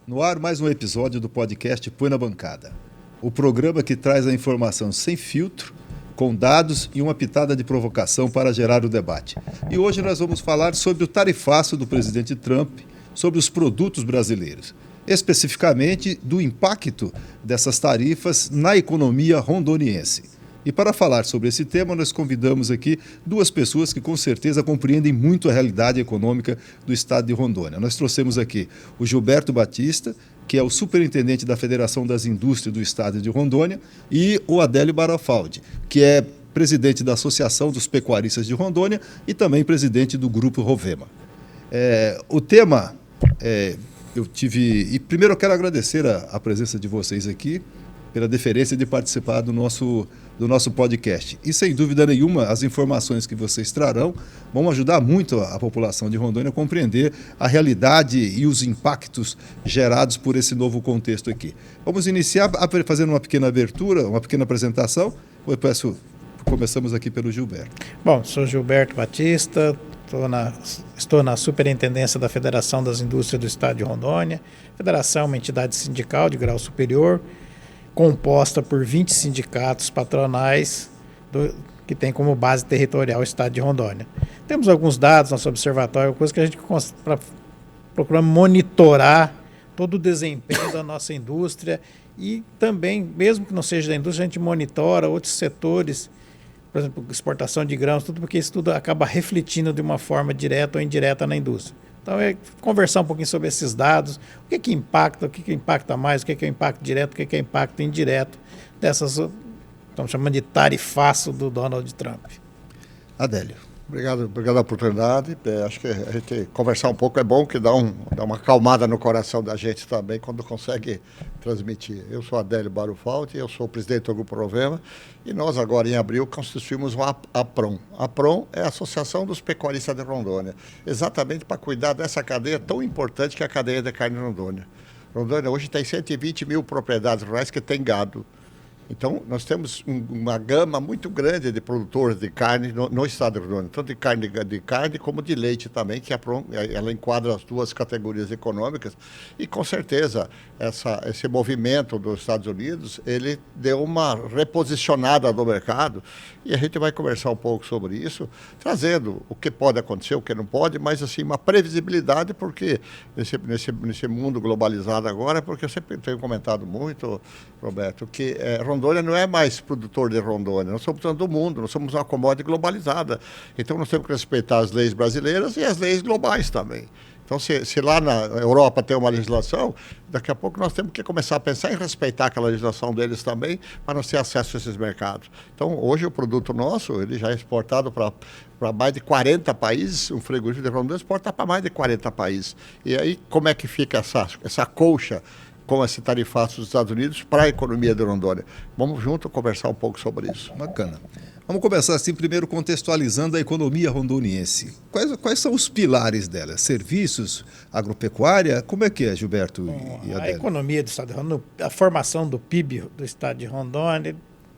No ar, mais um episódio do podcast Põe na Bancada. O programa que traz a informação sem filtro, com dados e uma pitada de provocação para gerar o debate. E hoje nós vamos falar sobre o tarifaço do presidente Trump sobre os produtos brasileiros. Especificamente do impacto dessas tarifas na economia rondoniense. E para falar sobre esse tema, nós convidamos aqui duas pessoas que com certeza compreendem muito a realidade econômica do estado de Rondônia. Nós trouxemos aqui o Gilberto Batista, que é o superintendente da Federação das Indústrias do estado de Rondônia, e o Adélio Barafaldi, que é presidente da Associação dos Pecuaristas de Rondônia e também presidente do Grupo Rovema. O tema, E primeiro eu quero agradecer a presença de vocês aqui, pela deferência de participar do nosso podcast. E, sem dúvida nenhuma, as informações que vocês trarão vão ajudar muito a população de Rondônia a compreender a realidade e os impactos gerados por esse novo contexto aqui. Vamos iniciar fazendo uma pequena abertura, uma pequena apresentação. Começamos aqui pelo Gilberto. Bom, sou Gilberto Batista, estou na Superintendência da Federação das Indústrias do Estado de Rondônia. A Federação é uma entidade sindical de grau superior, composta por 20 sindicatos patronais que tem como base territorial o estado de Rondônia. Temos alguns dados, nosso observatório, coisa que a gente procura monitorar todo o desempenho da nossa indústria e também, mesmo que não seja da indústria, a gente monitora outros setores, por exemplo, exportação de grãos, tudo porque isso tudo acaba refletindo de uma forma direta ou indireta na indústria. Então, conversar um pouquinho sobre esses dados, o que impacta, o que impacta mais, o que é impacto direto, o que é impacto indireto dessas, estamos chamando de tarifaço do Donald Trump. Adélio. Obrigado pela oportunidade. Acho que a gente conversar um pouco é bom, que dá uma acalmada no coração da gente também quando consegue transmitir. Eu sou Adélio Barafaldi, eu sou o presidente do Grupo Rovema e nós agora em abril constituímos uma APROM. A APROM é a Associação dos Pecuaristas de Rondônia, exatamente para cuidar dessa cadeia tão importante que é a cadeia de carne de Rondônia. Rondônia hoje tem 120 mil propriedades rurais que tem gado. Então, nós temos uma gama muito grande de produtores de carne no estado de Rondônia, tanto de carne como de leite também, que ela enquadra as duas categorias econômicas. E, com certeza, esse movimento dos Estados Unidos, ele deu uma reposicionada no mercado, e a gente vai conversar um pouco sobre isso, trazendo o que pode acontecer, o que não pode, mas, assim, uma previsibilidade, porque nesse mundo globalizado agora, porque eu sempre tenho comentado muito, Roberto, que Rondônia não é mais produtor de Rondônia, nós somos do mundo, nós somos uma commodity globalizada. Então nós temos que respeitar as leis brasileiras e as leis globais também. Então se lá na Europa tem uma legislação, daqui a pouco nós temos que começar a pensar em respeitar aquela legislação deles também, para nós ter acesso a esses mercados. Então hoje o produto nosso, ele já é exportado para mais de 40 países, um frigorífico de Rondônia exporta para mais de 40 países. E aí como é que fica essa colcha com esse tarifaço dos Estados Unidos para a economia de Rondônia? Vamos junto conversar um pouco sobre isso. Bacana. Vamos começar assim, primeiro contextualizando a economia rondoniense. Quais são os pilares dela? Serviços, agropecuária? Como é que é, Gilberto e Adélio? A economia do estado de Rondônia, a formação do PIB do estado de Rondônia,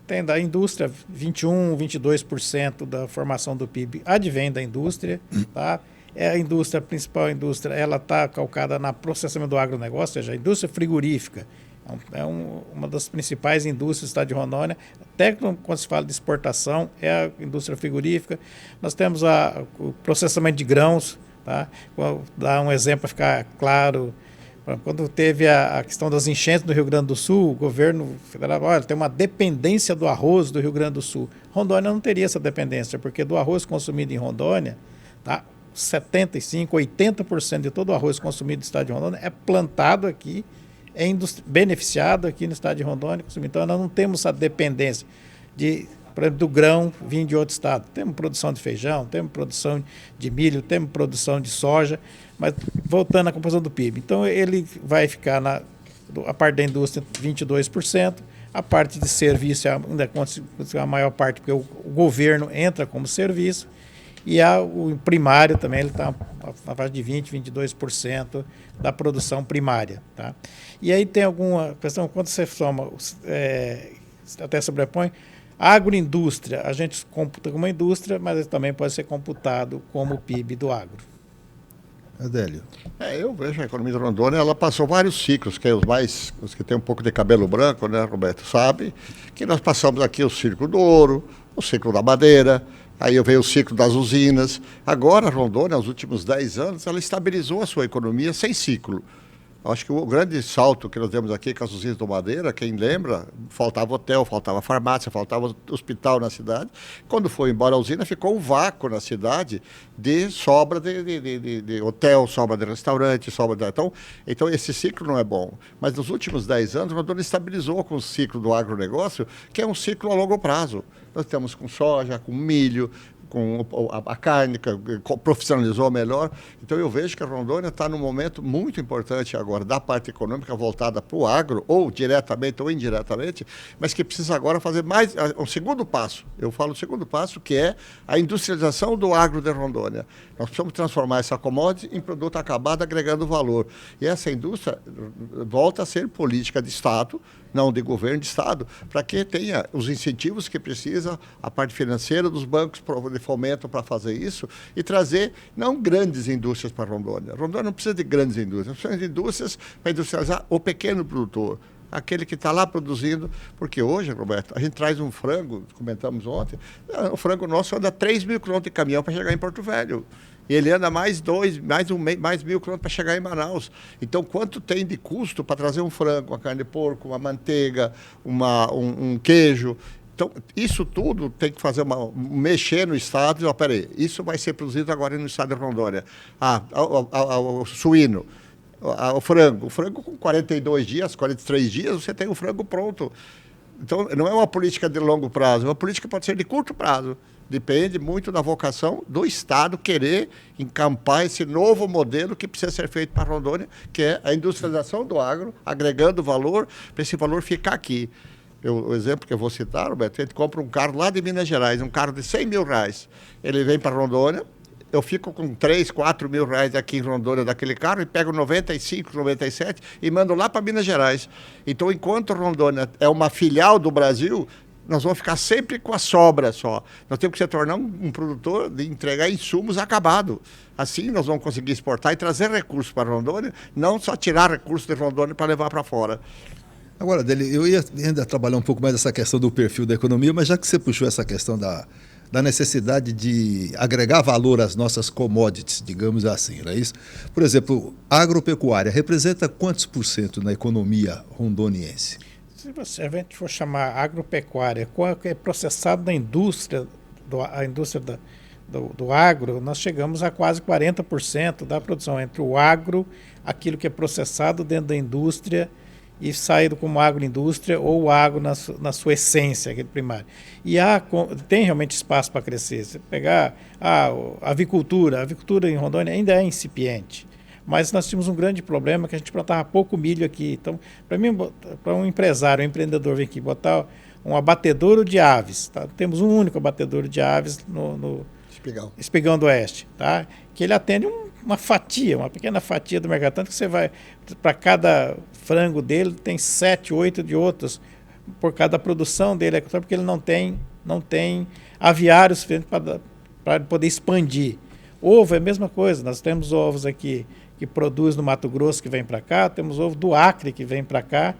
tem da indústria 21%, 22% da formação do PIB advém da indústria, tá? A principal indústria, ela está calcada na processamento do agronegócio, ou seja, a indústria frigorífica. Uma das principais indústrias do estado de Rondônia. Até quando se fala de exportação, é a indústria frigorífica. Nós temos o processamento de grãos. Tá? Vou dar um exemplo para ficar claro. Quando teve a questão das enchentes do Rio Grande do Sul, o governo federal, tem uma dependência do arroz do Rio Grande do Sul. Rondônia não teria essa dependência, porque do arroz consumido em Rondônia, tá? 75%, 80% de todo o arroz consumido no estado de Rondônia é plantado aqui, é beneficiado aqui no estado de Rondônia. Então, nós não temos essa dependência por exemplo, do grão vir de outro estado. Temos produção de feijão, temos produção de milho, temos produção de soja, mas voltando à composição do PIB. Então, ele vai ficar, a parte da indústria, 22%, a parte de serviço ainda é a maior parte, porque o governo entra como serviço, e o primário também, ele está na faixa de 20%, 22% da produção primária. Tá? E aí tem alguma questão, quando você soma, até sobrepõe, a agroindústria, a gente computa como uma indústria, mas também pode ser computado como o PIB do agro. Adélio. Eu vejo a economia de Rondônia, ela passou vários ciclos, que os que têm um pouco de cabelo branco, né, Roberto, sabe, que nós passamos aqui o ciclo do ouro, o ciclo da madeira, aí veio o ciclo das usinas. Agora, a Rondônia, nos últimos 10 anos, ela estabilizou a sua economia sem ciclo. Acho que o grande salto que nós temos aqui com as usinas de madeira, quem lembra, faltava hotel, faltava farmácia, faltava hospital na cidade. Quando foi embora a usina, ficou um vácuo na cidade de sobra de hotel, sobra de restaurante, sobra de... Então, esse ciclo não é bom. Mas nos últimos 10 anos, a Rondônia estabilizou com o ciclo do agronegócio, que é um ciclo a longo prazo. Nós estamos com soja, com milho, com a carne, que profissionalizou melhor. Então, eu vejo que a Rondônia está num momento muito importante agora, da parte econômica voltada para o agro, ou diretamente ou indiretamente, mas que precisa agora fazer mais um segundo passo. Eu falo o segundo passo, que é a industrialização do agro de Rondônia. Nós precisamos transformar essa commodity em produto acabado, agregando valor. E essa indústria volta a ser política de Estado, não de governo, de Estado, para que tenha os incentivos que precisa, a parte financeira dos bancos de fomento para fazer isso e trazer, não grandes indústrias para Rondônia. Rondônia não precisa de grandes indústrias, precisa de indústrias para industrializar o pequeno produtor, aquele que está lá produzindo, porque hoje, Roberto, a gente traz um frango, comentamos ontem, o frango nosso anda 3 mil quilômetros de caminhão para chegar em Porto Velho. E ele anda mais 1.000 quilômetros para chegar em Manaus. Então, quanto tem de custo para trazer um frango, uma carne de porco, uma manteiga, um queijo? Então, isso tudo tem que fazer mexer no Estado e dizer, peraí, isso vai ser produzido agora no Estado de Rondônia. O suíno, o frango com 42 dias, 43 dias, você tem o frango pronto. Então, não é uma política de longo prazo, é uma política que pode ser de curto prazo. Depende muito da vocação do Estado querer encampar esse novo modelo que precisa ser feito para Rondônia, que é a industrialização do agro, agregando valor, para esse valor ficar aqui. O exemplo que eu vou citar, Roberto, a gente compra um carro lá de Minas Gerais, um carro de 100 mil reais. Ele vem para Rondônia, eu fico com 3, 4 mil reais aqui em Rondônia daquele carro e pego 95, 97 e mando lá para Minas Gerais. Então, enquanto Rondônia é uma filial do Brasil, nós vamos ficar sempre com a sobra só. Nós temos que se tornar um produtor de entregar insumos acabado. Assim nós vamos conseguir exportar e trazer recursos para Rondônia, não só tirar recursos de Rondônia para levar para fora. Agora, Dele, eu ia ainda trabalhar um pouco mais essa questão do perfil da economia, mas já que você puxou essa questão da necessidade de agregar valor às nossas commodities, digamos assim, não é isso? Por exemplo, a agropecuária representa quantos por cento na economia rondoniense? Se a gente for chamar agropecuária, qual é processado na indústria, a indústria do agro, nós chegamos a quase 40% da produção entre o agro, aquilo que é processado dentro da indústria e saído como agroindústria ou o agro na sua essência, aquele primário. E tem realmente espaço para crescer. Se pegar a avicultura em Rondônia ainda é incipiente. Mas nós tínhamos um grande problema que a gente plantava pouco milho aqui. Então, para um empresário, um empreendedor vir aqui botar um abatedouro de aves, tá? Temos um único abatedouro de aves no Espigão do Oeste, tá? Que ele atende uma pequena fatia do mercado. Tanto que você vai, para cada frango dele, tem 7, 8 de outros, por cada produção dele, porque ele não tem aviário suficiente para poder expandir. Ovo é a mesma coisa, nós temos ovos aqui que produz no Mato Grosso que vem para cá, temos ovo do Acre que vem para cá,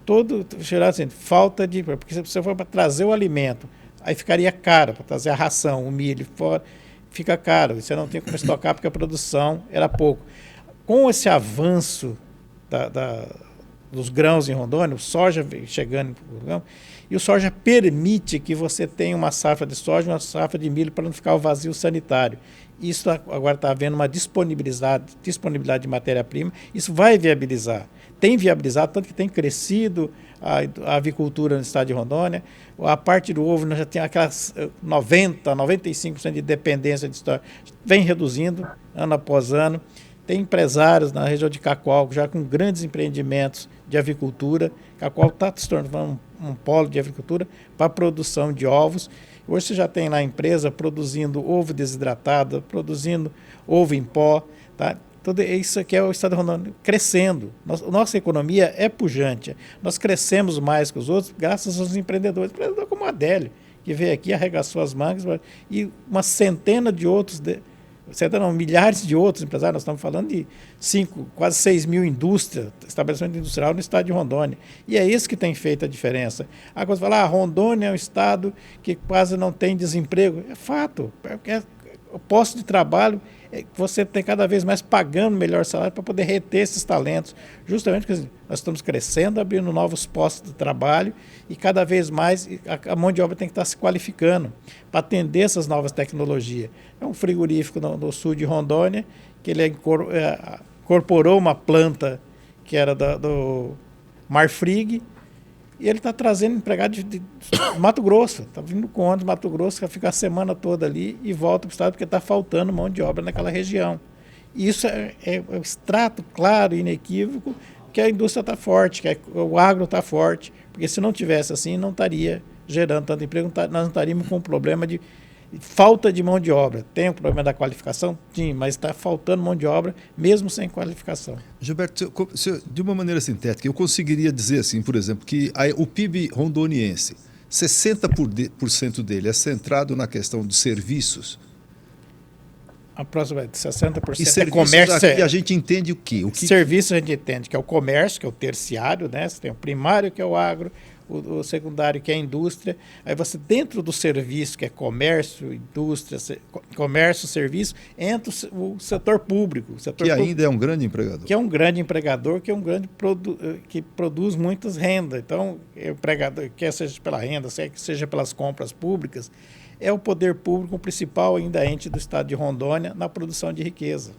todo gerado assim, falta de... Porque se você for para trazer o alimento, aí ficaria caro, para trazer a ração, o milho fora, fica caro, você não tem como estocar porque a produção era pouco. Com esse avanço dos grãos em Rondônia, o soja chegando, e o soja permite que você tenha uma safra de soja e uma safra de milho para não ficar o vazio sanitário. Isso agora está havendo uma disponibilidade de matéria-prima, isso vai viabilizar. Tem viabilizado, tanto que tem crescido a avicultura no estado de Rondônia. A parte do ovo nós já tem aquelas 95% de dependência de história, vem reduzindo ano após ano. Tem empresários na região de Cacoal já com grandes empreendimentos de avicultura. Cacoal está se tornando um polo de avicultura para a produção de ovos. Hoje você já tem lá a empresa produzindo ovo desidratado, produzindo ovo em pó. Tá? Tudo isso aqui é o estado de Rondônia crescendo. Nossa economia é pujante. Nós crescemos mais que os outros graças aos empreendedores. Empreendedor como o Adélio, que veio aqui, arregaçou as mangas, e uma centena de outros milhares de outros empresários. Nós estamos falando de quase 6 mil indústrias, estabelecimento industrial no estado de Rondônia. E é isso que tem feito a diferença. Agora você fala, Rondônia é um estado que quase não tem desemprego. É fato, porque o posto de trabalho, você tem cada vez mais pagando melhor salário para poder reter esses talentos. Justamente porque nós estamos crescendo, abrindo novos postos de trabalho e cada vez mais a mão de obra tem que estar se qualificando para atender essas novas tecnologias. É um frigorífico no sul de Rondônia, que ele incorporou uma planta que era do Marfrig, e ele está trazendo empregado de Mato Grosso. Está vindo com ônibus de Mato Grosso, que fica a semana toda ali e volta para o estado porque está faltando mão de obra naquela região. E isso é um extrato claro e inequívoco que a indústria está forte, que o agro está forte. Porque se não tivesse assim, não estaria gerando tanto emprego, nós não estaríamos com um problema de falta de mão de obra. Tem o problema da qualificação? Sim, mas está faltando mão de obra mesmo sem qualificação. Gilberto, de uma maneira sintética, eu conseguiria dizer assim, por exemplo, que o PIB rondoniense, 60% dele é centrado na questão de serviços. A próxima é 60% e serviços comércio. Aqui a gente entende o quê? Serviços a gente entende que é o comércio, que é o terciário, né? Você tem o primário, que é o agro, o secundário, que é a indústria. Aí você, dentro do serviço, que é comércio, indústria, comércio, serviço, entra o setor público. Ainda é um grande empregador. Que é um grande empregador, que é um grande que produz muitas rendas. Então, o empregador, quer seja pela renda, seja pelas compras públicas, é o poder público o principal ainda ente do estado de Rondônia na produção de riqueza.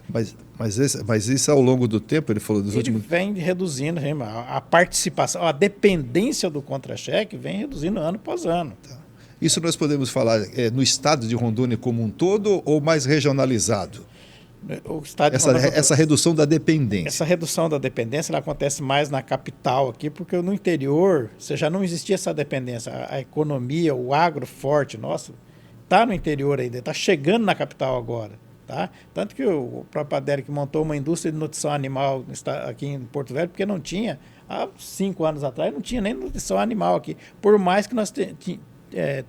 Mas isso ao longo do tempo, ele falou dos últimos... Ele vem reduzindo a participação, a dependência do contra-cheque vem reduzindo ano após ano. Tá. Isso nós podemos falar no estado de Rondônia como um todo ou mais regionalizado? O estado de Rondônia, essa redução da dependência. Essa redução da dependência ela acontece mais na capital aqui, porque no interior você já não existia essa dependência. A economia, o agro forte nosso, está no interior ainda, está chegando na capital agora. Tá? Tanto que o próprio Adélio que montou uma indústria de nutrição animal aqui em Porto Velho, porque não tinha, há 5 anos atrás, não tinha nem nutrição animal aqui. Por mais que nós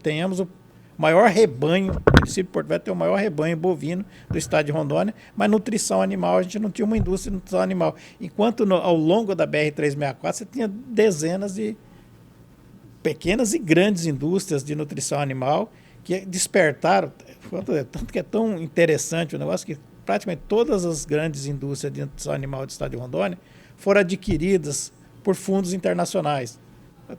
tenhamos o maior rebanho, o município de Porto Velho tem o maior rebanho bovino do estado de Rondônia, mas nutrição animal, a gente não tinha uma indústria de nutrição animal. Enquanto ao longo da BR-364 você tinha dezenas de pequenas e grandes indústrias de nutrição animal que despertaram, tanto que é tão interessante o negócio que praticamente todas as grandes indústrias de nutrição animal do estado de Rondônia foram adquiridas por fundos internacionais.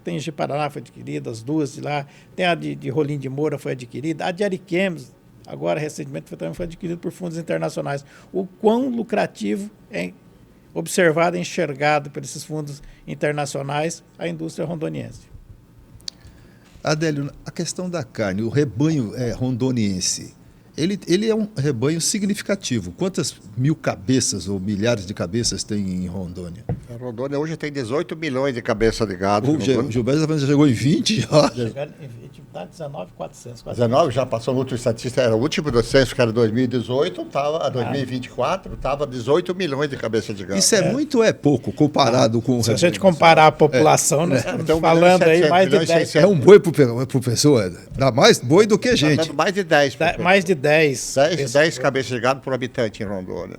Tem de Paraná foi adquirida, as duas de lá, tem a de Rolim de Moura foi adquirida, a de Ariquemes, agora recentemente também foi adquirida por fundos internacionais. O quão lucrativo é observado e enxergado por esses fundos internacionais a indústria rondoniense. Adélio, a questão da carne, o rebanho rondoniense, ele é um rebanho significativo. Quantas mil cabeças ou milhares de cabeças tem em Rondônia? A Rondônia hoje tem 18 milhões de cabeças de gado. O Gilberto já chegou em 20 já. Está 19.400. 19, já passou no último estatística, era o último do censo, que era 2018, a 2024, estava 18 milhões de cabeças de gado. Isso é muito ou é pouco comparado com o rebanho? Se a gente comparar a população, nós estamos falando aí mais de 10. É um boi por pessoa, dá mais boi do que gente. Tá mais de 10. Mais de 10 cabeças de gado por habitante em Rondônia.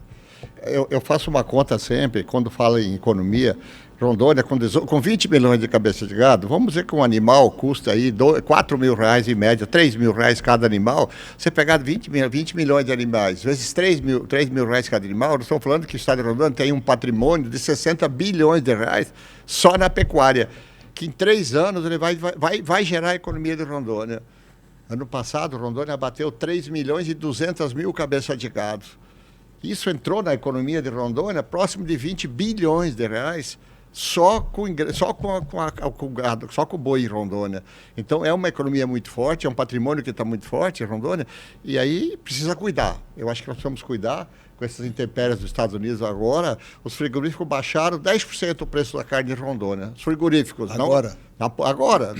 Eu faço uma conta sempre, quando falo em economia, Rondônia com 20 milhões de cabeças de gado, vamos dizer que um animal custa aí R$4 mil em média, R$3 mil cada animal, você pegar 20 milhões de animais, vezes R$3 mil cada animal, nós estamos falando que o estado de Rondônia tem um patrimônio de 60 bilhões de reais só na pecuária, que em 3 anos ele vai gerar a economia de Rondônia. Ano passado, Rondônia bateu 3 milhões e 200 mil cabeças de gado. Isso entrou na economia de Rondônia próximo de 20 bilhões de reais só com gado, só com boi em Rondônia. Então é uma economia muito forte, é um patrimônio que está muito forte em Rondônia, e aí precisa cuidar. Eu acho que nós precisamos cuidar. Com essas intempéries dos Estados Unidos agora, os frigoríficos baixaram 10% o preço da carne em Rondônia. Os frigoríficos. Agora? Agora,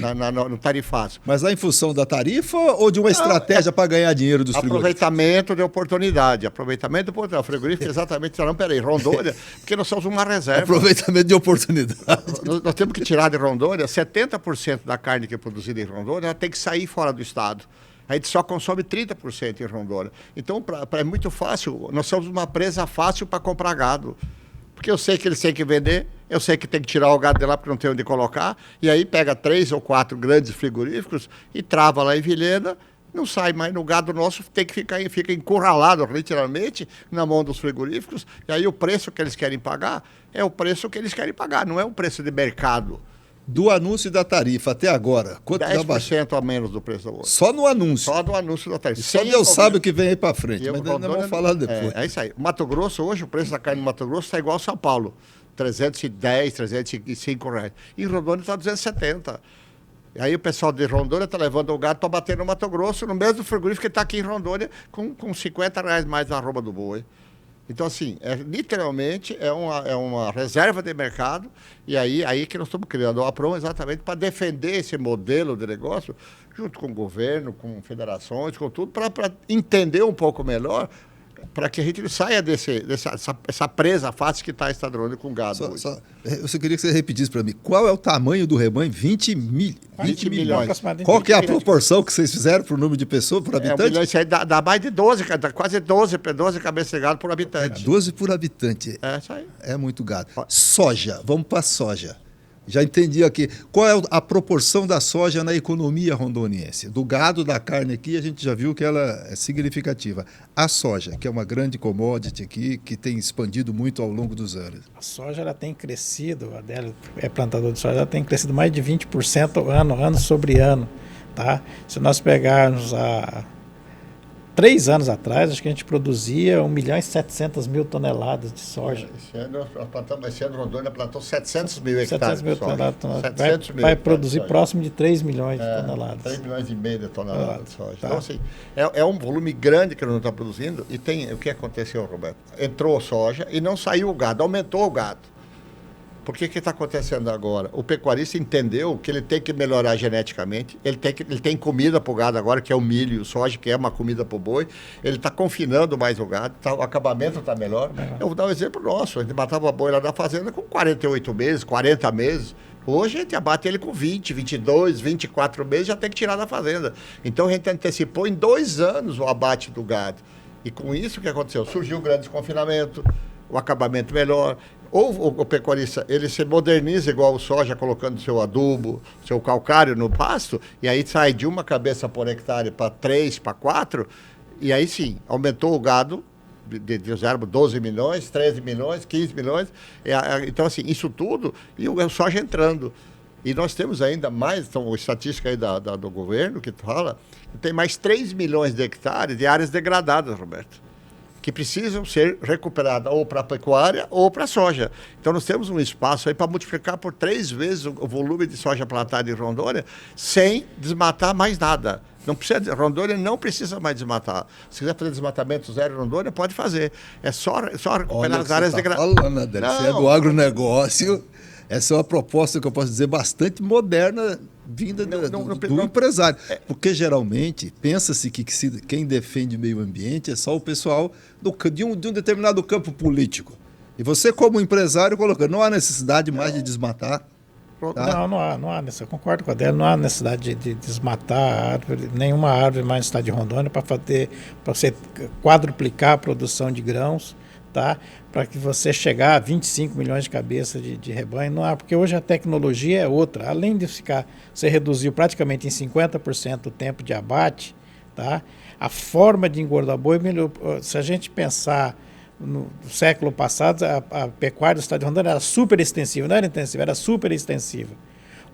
no tarifácio. Mas lá em função da tarifa ou de uma estratégia para ganhar dinheiro dos frigoríficos? Aproveitamento de oportunidade. O frigorífico exatamente, não, peraí, Rondônia, porque nós somos uma reserva. Aproveitamento de oportunidade. Nós temos que tirar de Rondônia 70% da carne que é produzida em Rondônia, ela tem que sair fora do estado. A gente só consome 30% em Rondônia. Então, é muito fácil. Nós somos uma presa fácil para comprar gado. Porque eu sei que eles têm que vender, eu sei que tem que tirar o gado de lá porque não tem onde colocar, e aí pega 3 ou 4 grandes frigoríficos e trava lá em Vilhena, não sai mais. No gado nosso tem que fica encurralado literalmente na mão dos frigoríficos, e aí o preço que eles querem pagar é o preço que eles querem pagar, não é um preço de mercado. Do anúncio da tarifa até agora, quanto já baixou? 10% a menos do preço da hoje. Só no anúncio? Só no anúncio da tarifa. Só Deus sabe o que vem aí para frente, mas nós vamos falar depois. É isso aí. Mato Grosso, hoje, o preço da carne no Mato Grosso está igual ao São Paulo. 310, 305 reais. Em Rondônia está 270. E aí o pessoal de Rondônia está levando o gado para bater no Mato Grosso, no mesmo frigorífico que está aqui em Rondônia, com 50 reais mais na arroba do boi. Então, assim, literalmente é uma reserva de mercado, e aí que nós estamos criando a APROM exatamente para defender esse modelo de negócio, junto com o governo, com federações, com tudo, para entender um pouco melhor, para que a gente saia dessa presa fácil que está estadrônica com gado. Eu queria que você repetisse para mim, qual é o tamanho do rebanho? 20 milhões. Qual que é a proporção que vocês fizeram para o número de pessoas por habitante? Isso aí dá mais de 12, quase 12 cabeças de gado por habitante. 12 por habitante. É isso aí. É muito gado. Soja, vamos para a soja. Já entendi aqui. Qual é a proporção da soja na economia rondoniense? Do gado, da carne aqui, a gente já viu que ela é significativa. A soja, que é uma grande commodity aqui, que tem expandido muito ao longo dos anos. A soja ela tem crescido, a Adélio é plantador de soja, ela tem crescido mais de 20% ano sobre ano. Tá? Se nós pegarmos 3 anos atrás, acho que a gente produzia 1.700.000 toneladas de soja. Esse ano Rondônia plantou 700 mil hectares 700 mil de soja. toneladas. Vai produzir próximo de 3 milhões de toneladas. 3 milhões e meio de toneladas de soja. Tá. Então, assim, é um volume grande que nós não estamos produzindo. E tem o que aconteceu, Roberto? Entrou soja e não saiu o gado, aumentou o gado. Por que está acontecendo agora? O pecuarista entendeu que ele tem que melhorar geneticamente, ele tem comida para o gado agora, que é o milho e o soja, que é uma comida para o boi, ele está confinando mais o gado, o acabamento está melhor. Eu vou dar um exemplo nosso, a gente matava boi lá na fazenda com 48 meses, 40 meses, hoje a gente abate ele com 20, 22, 24 meses, já tem que tirar da fazenda. Então a gente antecipou em 2 anos o abate do gado. E com isso o que aconteceu? Surgiu o grande desconfinamento, o acabamento melhor. Ou o pecuarista, ele se moderniza igual o soja, colocando seu adubo, seu calcário no pasto, e aí sai de 1 cabeça por hectare para 3, para 4, e aí sim, aumentou o gado, de 12 milhões, 13 milhões, 15 milhões. Então, assim, isso tudo, e o soja entrando. E nós temos ainda mais, então, a estatística aí do governo que fala, que tem mais 3 milhões de hectares de áreas degradadas, Roberto, que precisam ser recuperadas ou para a pecuária ou para a soja. Então, nós temos um espaço aí para multiplicar por 3 vezes o volume de soja plantada em Rondônia sem desmatar mais nada. Rondônia não precisa mais desmatar. Se quiser fazer desmatamento zero em Rondônia, pode fazer. É só recuperar as áreas degradadas. Você é do agronegócio. Essa é uma proposta que eu posso dizer bastante moderna, vinda do empresário. Porque geralmente pensa-se que quem defende meio ambiente é só o pessoal de um determinado campo político. E você, como empresário, colocando, não há necessidade mais de desmatar. Tá? Não há eu concordo com a Adélio, não há necessidade de desmatar nenhuma árvore mais no estado de Rondônia para você quadruplicar a produção de grãos. Tá? Para que você chegar a 25 milhões de cabeças de rebanho, não há, porque hoje a tecnologia é outra. Além de você reduziu praticamente em 50% o tempo de abate, tá? A forma de engordar boi melhorou. Se a gente pensar no século passado, a pecuária do estado de Rondônia era super extensiva, não era intensiva, era super extensiva.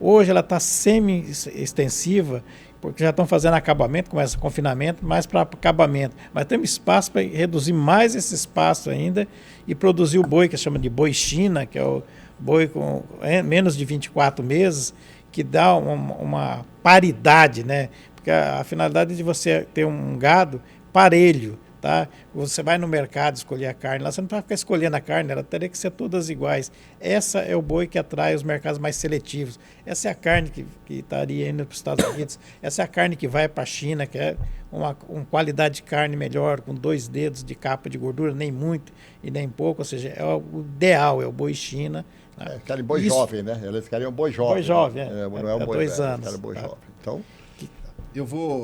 Hoje ela está semi-extensiva, porque já estão fazendo acabamento, começa confinamento, mais para acabamento. Mas temos espaço para reduzir mais esse espaço ainda e produzir o boi, que se chama de boi China, que é o boi com menos de 24 meses, que dá uma paridade, né? Porque a finalidade é de você ter um gado parelho. Tá? Você vai no mercado escolher a carne, lá você não vai ficar escolhendo a carne, ela teria que ser todas iguais. Essa é o boi que atrai os mercados mais seletivos. Essa é a carne que estaria indo para os Estados Unidos. Essa é a carne que vai para a China, que é uma qualidade de carne melhor, com 2 dedos de capa de gordura, nem muito e nem pouco. Ou seja, é o ideal, é o boi China. Né? Aquele boi jovem, né? Eles querem um boi jovem. Boi jovem, não é um boi 2 velho, anos. boi jovem. Então...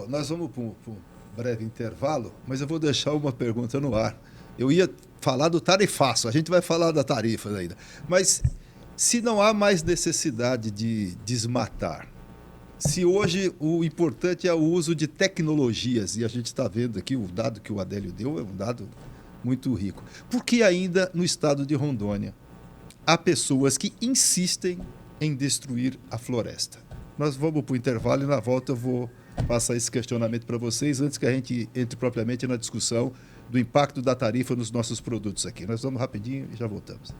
Nós vamos para um breve intervalo, mas eu vou deixar uma pergunta no ar. Eu ia falar do tarifaço, a gente vai falar da tarifa ainda. Mas se não há mais necessidade de desmatar, se hoje o importante é o uso de tecnologias, e a gente está vendo aqui, o dado que o Adélio deu é um dado muito rico, por que ainda no estado de Rondônia há pessoas que insistem em destruir a floresta? Nós vamos para o intervalo e na volta eu vou passar esse questionamento para vocês antes que a gente entre propriamente na discussão do impacto da tarifa nos nossos produtos aqui. Nós vamos rapidinho e já voltamos.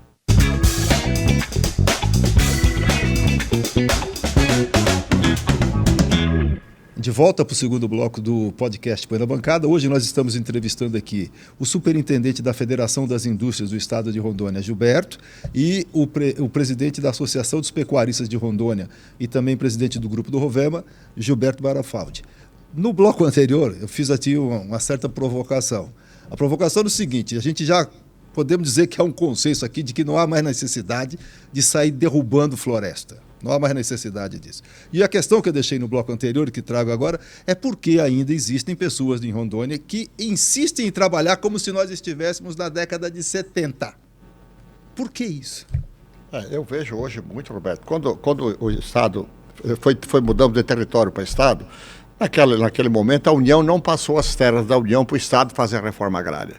De volta para o segundo bloco do podcast Põe na Bancada. Hoje nós estamos entrevistando aqui o superintendente da Federação das Indústrias do Estado de Rondônia, Gilberto, e o presidente da Associação dos Pecuaristas de Rondônia e também presidente do Grupo do Rovema, Gilberto Barafaldi. No bloco anterior, eu fiz aqui uma certa provocação. A provocação é o seguinte: a gente já podemos dizer que há um consenso aqui de que não há mais necessidade de sair derrubando floresta. Não há mais necessidade disso. E a questão que eu deixei no bloco anterior, que trago agora, é porque ainda existem pessoas em Rondônia que insistem em trabalhar como se nós estivéssemos na década de 70. Por que isso? Eu vejo hoje muito, Roberto, quando o Estado foi mudando de território para Estado, naquele momento a União não passou as terras da União para o Estado fazer a reforma agrária.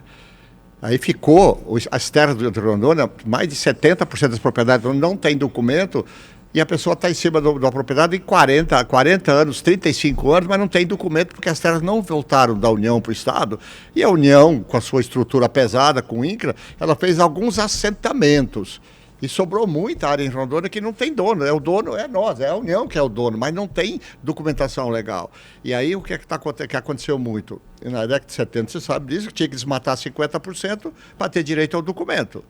Aí ficou, as terras de Rondônia, mais de 70% das propriedades não tem documento, e a pessoa está em cima da propriedade em 40 anos, 35 anos, mas não tem documento porque as terras não voltaram da União para o Estado. E a União, com a sua estrutura pesada, com o INCRA, ela fez alguns assentamentos. E sobrou muita área em Rondônia que não tem dono. O dono é nós, é a União que é o dono, mas não tem documentação legal. E aí o que aconteceu muito? Na década de 70, você sabe disso, que tinha que desmatar 50% para ter direito ao documento.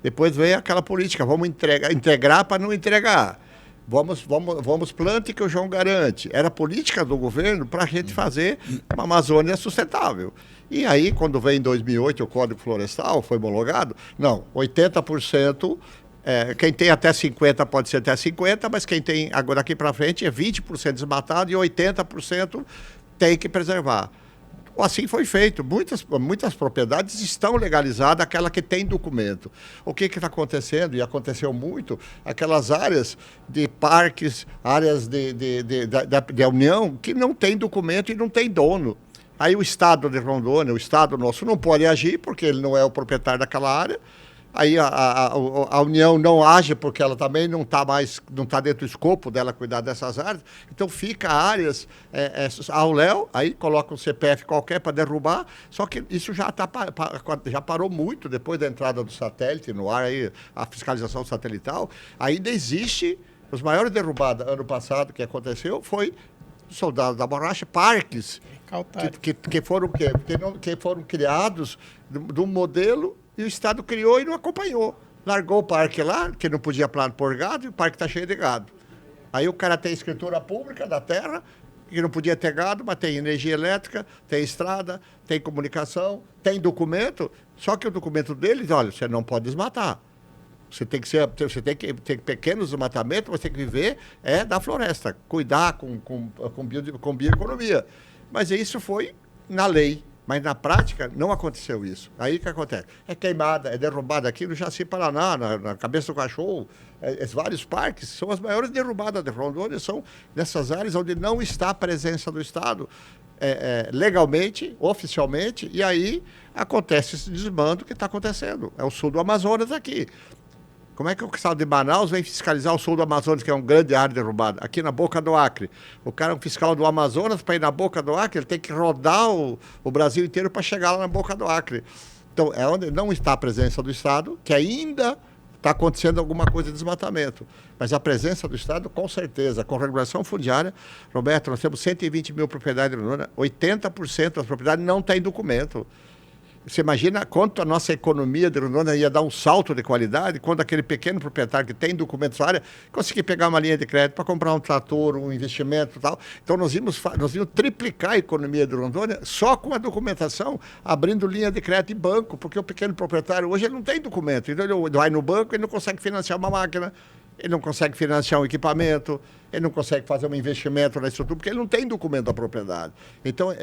Depois veio aquela política, vamos integrar para não entregar. Vamos plante que o João garante. Era a política do governo para a gente fazer uma Amazônia sustentável. E aí, quando veio em 2008 o Código Florestal, foi homologado, não, 80%, quem tem até 50% pode ser até 50%, mas quem tem agora daqui para frente é 20% desmatado e 80% tem que preservar. Assim foi feito. Muitas propriedades estão legalizadas, aquela que tem documento. O que está acontecendo, e aconteceu muito, aquelas áreas de parques, áreas da União, que não tem documento e não tem dono. Aí o Estado de Rondônia, o Estado nosso, não pode agir, porque ele não é o proprietário daquela área. Aí a União não age porque ela também não está dentro do escopo dela cuidar dessas áreas. Então fica áreas ao léu, aí coloca um CPF qualquer para derrubar, só que isso já parou muito depois da entrada do satélite no ar, aí, a fiscalização satelital. Ainda existe, os maiores derrubadas ano passado que aconteceu foi Soldados da Borracha, parques que foram criados de um modelo. E o Estado criou e não acompanhou. Largou o parque lá, que não podia pôr gado, e o parque está cheio de gado. Aí o cara tem escritura pública da terra, que não podia ter gado, mas tem energia elétrica, tem estrada, tem comunicação, tem documento. Só que o documento deles, olha, você não pode desmatar. Você tem que ter pequenos desmatamentos, você tem que viver da floresta, cuidar com bioeconomia. Mas isso foi na lei. Mas na prática não aconteceu isso. Aí o que acontece? É queimada, é derrubada aqui no Jaci Paraná, na Cabeça do Cachorro. Vários parques são as maiores derrubadas de Rondônia, são nessas áreas onde não está a presença do Estado legalmente, oficialmente, e aí acontece esse desmando que está acontecendo. É o sul do Amazonas aqui. Como é que o Estado de Manaus vem fiscalizar o sul do Amazonas, que é uma grande área derrubada? Aqui na Boca do Acre. O cara, um fiscal do Amazonas, para ir na Boca do Acre, ele tem que rodar o Brasil inteiro para chegar lá na Boca do Acre. Então, é onde não está a presença do Estado, que ainda está acontecendo alguma coisa de desmatamento. Mas a presença do Estado, com certeza, com regulação fundiária, Roberto, nós temos 120 mil propriedades, 80% das propriedades não têm documento. Você imagina quanto a nossa economia de Rondônia ia dar um salto de qualidade quando aquele pequeno proprietário que tem documentos na área conseguir pegar uma linha de crédito para comprar um trator, um investimento e tal. Então, nós íamos triplicar a economia de Rondônia só com a documentação, abrindo linha de crédito em banco, porque o pequeno proprietário hoje ele não tem documento. Então, ele vai no banco e não consegue financiar uma máquina. ele não consegue financiar um equipamento, ele não consegue fazer um investimento na estrutura, porque ele não tem documento da propriedade. Então,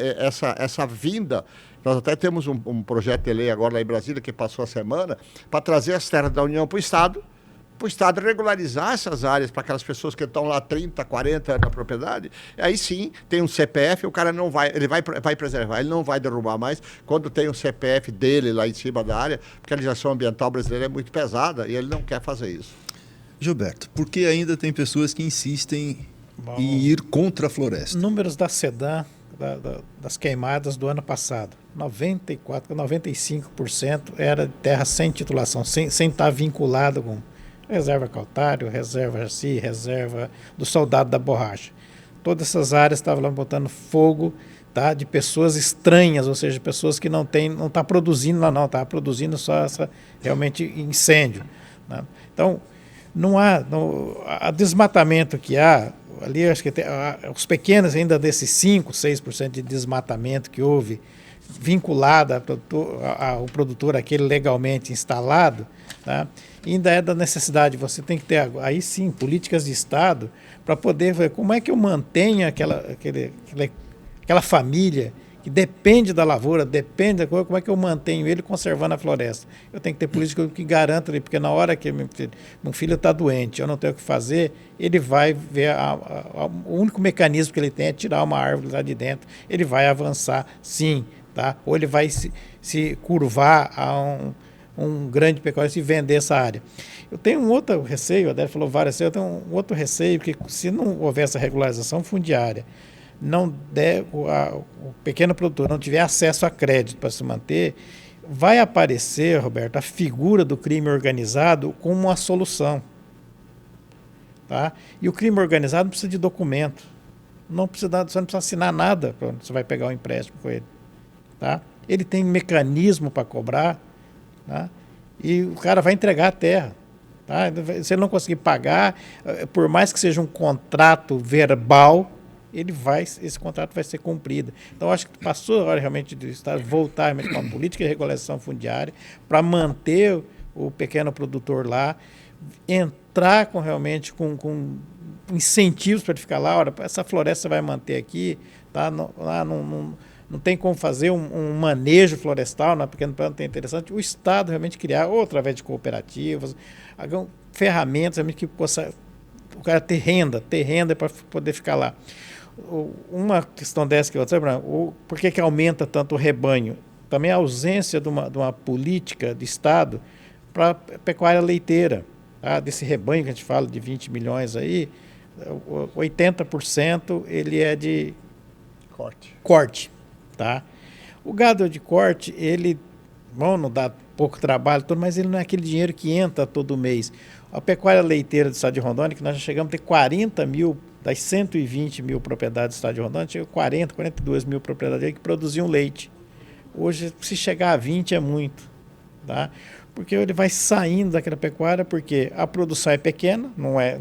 essa vinda, nós até temos um projeto de lei agora lá em Brasília, que passou a semana, para trazer as terras da União para o Estado regularizar essas áreas para aquelas pessoas que estão lá 30, 40 anos na propriedade. Aí sim, tem um CPF, o cara não vai, ele vai preservar, ele não vai derrubar mais quando tem um CPF dele lá em cima da área, porque a legislação ambiental brasileira é muito pesada e ele não quer fazer isso. Gilberto, por que ainda tem pessoas que insistem em ir contra a floresta? Números da SEDAM, das queimadas do ano passado, 94%, 95% era terra sem titulação, sem estar vinculado com reserva Caltário, reserva Jaci, reserva do Soldado da Borracha. Todas essas áreas estavam lá botando fogo, tá, de pessoas estranhas, ou seja, pessoas que não está produzindo lá não, está produzindo só realmente incêndio. Né? Então, não há, a desmatamento que há, ali acho que os pequenos ainda desses 5%, 6% de desmatamento que houve, vinculado ao produtor aquele legalmente instalado, tá? Ainda é da necessidade, você tem que ter, aí sim, políticas de Estado para poder ver como é que eu mantenho aquela família que depende da lavoura, depende da coisa, como é que eu mantenho ele conservando a floresta. Eu tenho que ter política que garanta, porque na hora que meu filho está doente, eu não tenho o que fazer, ele vai ver, o único mecanismo que ele tem é tirar uma árvore lá de dentro, ele vai avançar sim, tá? Ou ele vai se curvar a um grande pecuarista e vender essa área. Eu tenho um outro receio, a Adélio falou várias vezes, eu tenho um outro receio, que se não houver essa regularização fundiária, não der, o pequeno produtor não tiver acesso a crédito para se manter, vai aparecer, Roberto, a figura do crime organizado como uma solução. Tá? E o crime organizado não precisa de documento. Você não precisa assinar nada quando você vai pegar um empréstimo com ele. Tá? Ele tem mecanismo para cobrar, tá? E o cara vai entregar a terra. Tá? Se ele não conseguir pagar, por mais que seja um contrato verbal, esse contrato vai ser cumprido. Então, acho que passou a hora realmente do Estado voltar com uma política de regulação fundiária para manter o pequeno produtor lá, entrar realmente com incentivos para ele ficar lá. Olha, essa floresta você vai manter aqui, tá? Lá não tem como fazer um manejo florestal na pequena planta, é interessante. O Estado realmente criar, ou através de cooperativas, ferramentas realmente que possa o cara ter renda para poder ficar lá. Uma questão dessa que eu sei, por que aumenta tanto o rebanho? Também a ausência de uma política de Estado para a pecuária leiteira. Tá? Desse rebanho que a gente fala de 20 milhões aí, 80% ele é de corte. Tá? O gado de corte, ele não dá pouco trabalho, mas ele não é aquele dinheiro que entra todo mês. A pecuária leiteira do estado de Rondônia, que nós já chegamos a ter 40 mil, das 120 mil propriedades do estado de Rondônia, chegou 42 mil propriedades aí que produziam leite. Hoje, se chegar a 20 é muito. Tá? Porque ele vai saindo daquela pecuária, porque a produção é pequena, não é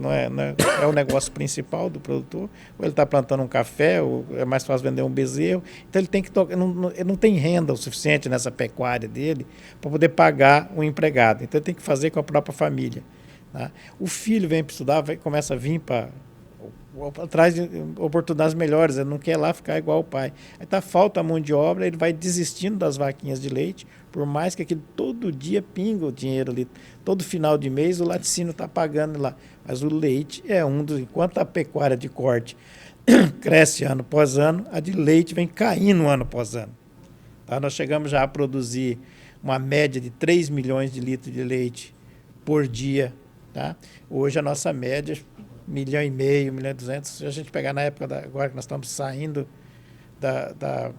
o negócio principal do produtor, ou ele está plantando um café, ou é mais fácil vender um bezerro, então ele tem que ele não tem renda o suficiente nessa pecuária dele para poder pagar um empregado, então ele tem que fazer com a própria família. Tá? O filho vem para estudar, começa a vir atrás de oportunidades melhores, ele não quer lá ficar igual o pai. Aí falta a mão de obra, ele vai desistindo das vaquinhas de leite, por mais que aquele todo dia pinga o dinheiro ali, todo final de mês o laticínio está pagando lá. Mas o leite é enquanto a pecuária de corte cresce ano após ano, a de leite vem caindo ano após ano. Tá? Nós chegamos já a produzir uma média de 3 milhões de litros de leite por dia. Tá? Hoje a nossa média 1,5 milhão, 1,2 milhões. Se a gente pegar na época agora que nós estamos saindo da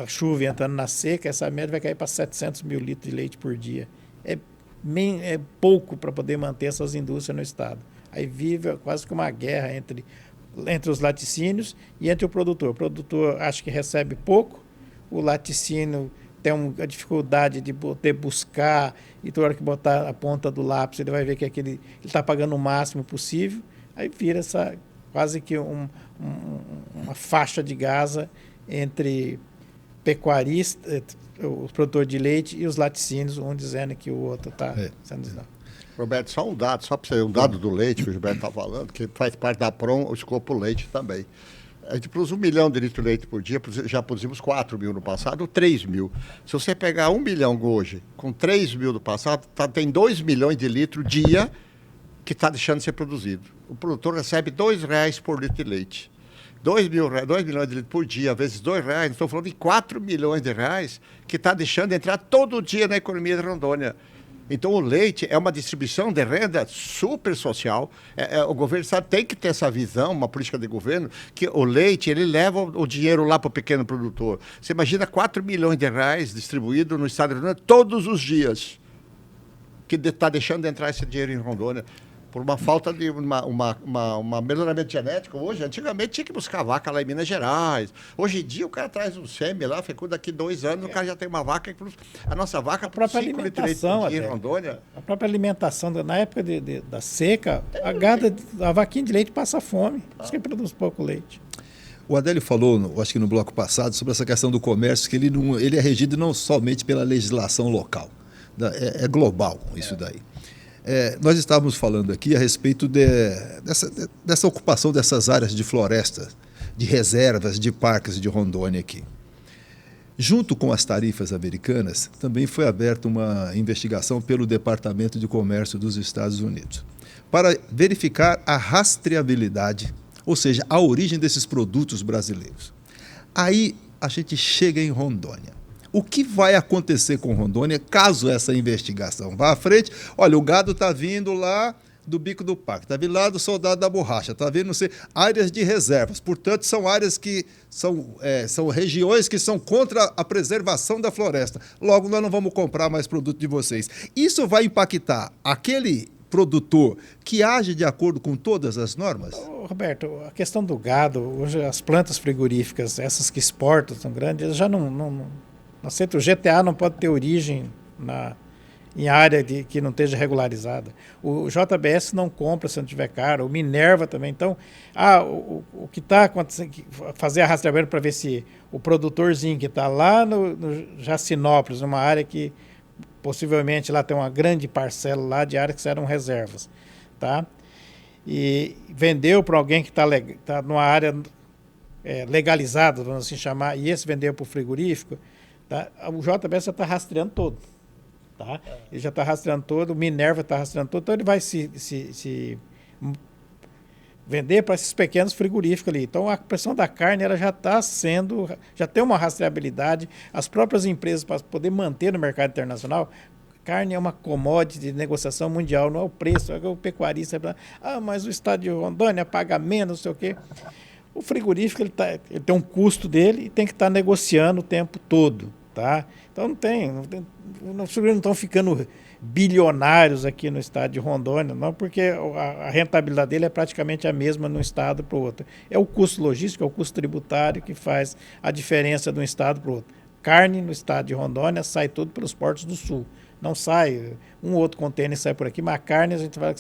chuva e entrando na seca, essa média vai cair para 700 mil litros de leite por dia. É pouco para poder manter essas indústrias no estado. Aí vive quase que uma guerra entre os laticínios e entre o produtor. O produtor acha que recebe pouco, o laticínio tem a dificuldade de poder buscar, e toda hora que botar a ponta do lápis, ele vai ver que ele está pagando o máximo possível, aí vira quase que uma faixa de Gaza entre pecuaristas, os produtores de leite e os laticínios, um dizendo que o outro está sendo... Roberto, só um dado, só para você, um dado do leite que o Gilberto está falando, que faz parte da PROM, o escopo leite também. A gente produz 1 milhão de litros de leite por dia, já produzimos 4 mil no passado, 3 mil. Se você pegar 1 milhão hoje, com 3 mil do passado, tem 2 milhões de litros dia que está deixando de ser produzido. O produtor recebe R$2 por litro de leite. 2 milhões de litros por dia, vezes R$2, estou falando de 4 milhões de reais que está deixando de entrar todo dia na economia de Rondônia. Então, o leite é uma distribuição de renda super social. O governo tem que ter essa visão, uma política de governo, que o leite ele leva o dinheiro lá para o pequeno produtor. Você imagina 4 milhões de reais distribuídos no estado de Rondônia todos os dias, que está deixando de entrar esse dinheiro em Rondônia. Por uma falta de uma melhoramento genético. Hoje, antigamente, tinha que buscar vaca lá em Minas Gerais. Hoje em dia, o cara traz um sêmen lá, fecunda daqui 2 anos, o cara já tem uma vaca. A nossa vaca, a própria 5 litros de leite por dia em Rondônia. A própria alimentação, na época da seca, a vaquinha de leite passa fome. Por isso que produz pouco leite. O Adélio falou, acho que no bloco passado, sobre essa questão do comércio, que ele é regido não somente pela legislação local, é global isso daí. Nós estávamos falando aqui a respeito dessa ocupação dessas áreas de floresta, de reservas, de parques de Rondônia aqui. Junto com as tarifas americanas, também foi aberta uma investigação pelo Departamento de Comércio dos Estados Unidos para verificar a rastreabilidade, ou seja, a origem desses produtos brasileiros. Aí a gente chega em Rondônia. O que vai acontecer com Rondônia caso essa investigação vá à frente? Olha, o gado está vindo lá do Bico do Parque, está vindo lá do Soldado da Borracha, está vindo, não sei, áreas de reservas. Portanto, são áreas que são regiões que são contra a preservação da floresta. Logo, nós não vamos comprar mais produto de vocês. Isso vai impactar aquele produtor que age de acordo com todas as normas? Roberto, a questão do gado, hoje as plantas frigoríficas, essas que exportam, são grandes, já não aceita. O GTA não pode ter origem em área que não esteja regularizada. O JBS não compra se não tiver caro. O Minerva também. Então, o que está acontecendo, fazer a rastreamento para ver se o produtorzinho que está lá no Jacinópolis, numa área que possivelmente lá tem uma grande parcela lá de áreas que eram reservas, tá? E vendeu para alguém que está numa área legalizada, vamos assim chamar, e esse vendeu para o frigorífico. Tá? O JBS já está rastreando todo. Tá? Ele já está rastreando todo, o Minerva está rastreando todo, então ele vai se vender para esses pequenos frigoríficos ali. Então a pressão da carne ela já tem uma rastreabilidade, as próprias empresas para poder manter no mercado internacional. Carne é uma commodity de negociação mundial, não é o preço, é o pecuarista. Mas o estado de Rondônia paga menos, não sei o quê. O frigorífico ele tem um custo dele e tem que estar negociando o tempo todo, tá? Então os frigoríficos não estão ficando bilionários aqui no estado de Rondônia, não, porque a rentabilidade dele é praticamente a mesma de um estado para o outro. É o custo logístico, é o custo tributário que faz a diferença de um estado para o outro. Carne no estado de Rondônia sai tudo pelos portos do sul. Não sai, um ou outro contêiner sai por aqui, mas a carne, a gente vai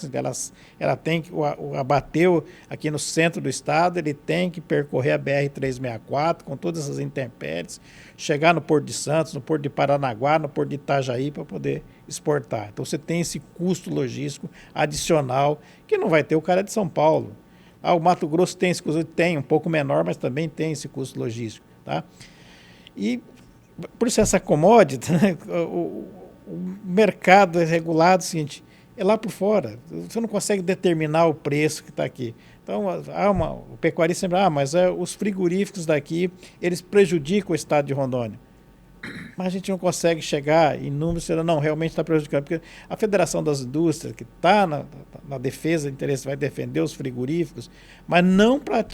ela tem que, o abateu aqui no centro do estado, ele tem que percorrer a BR-364 com todas essas intempéries, chegar no Porto de Santos, no Porto de Paranaguá, no Porto de Itajaí para poder exportar. Então você tem esse custo logístico adicional que não vai ter o cara de São Paulo. O Mato Grosso tem esse custo, tem um pouco menor, mas também tem esse custo logístico. Tá? E por isso essa commodity, né, o mercado é regulado, é o seguinte, é lá por fora. Você não consegue determinar o preço que está aqui. Então, o pecuarista sempre, mas os frigoríficos daqui, eles prejudicam o estado de Rondônia. Mas a gente não consegue chegar em números, não, realmente está prejudicando. Porque a Federação das Indústrias, que está na defesa do interesse, vai defender os frigoríficos, mas não para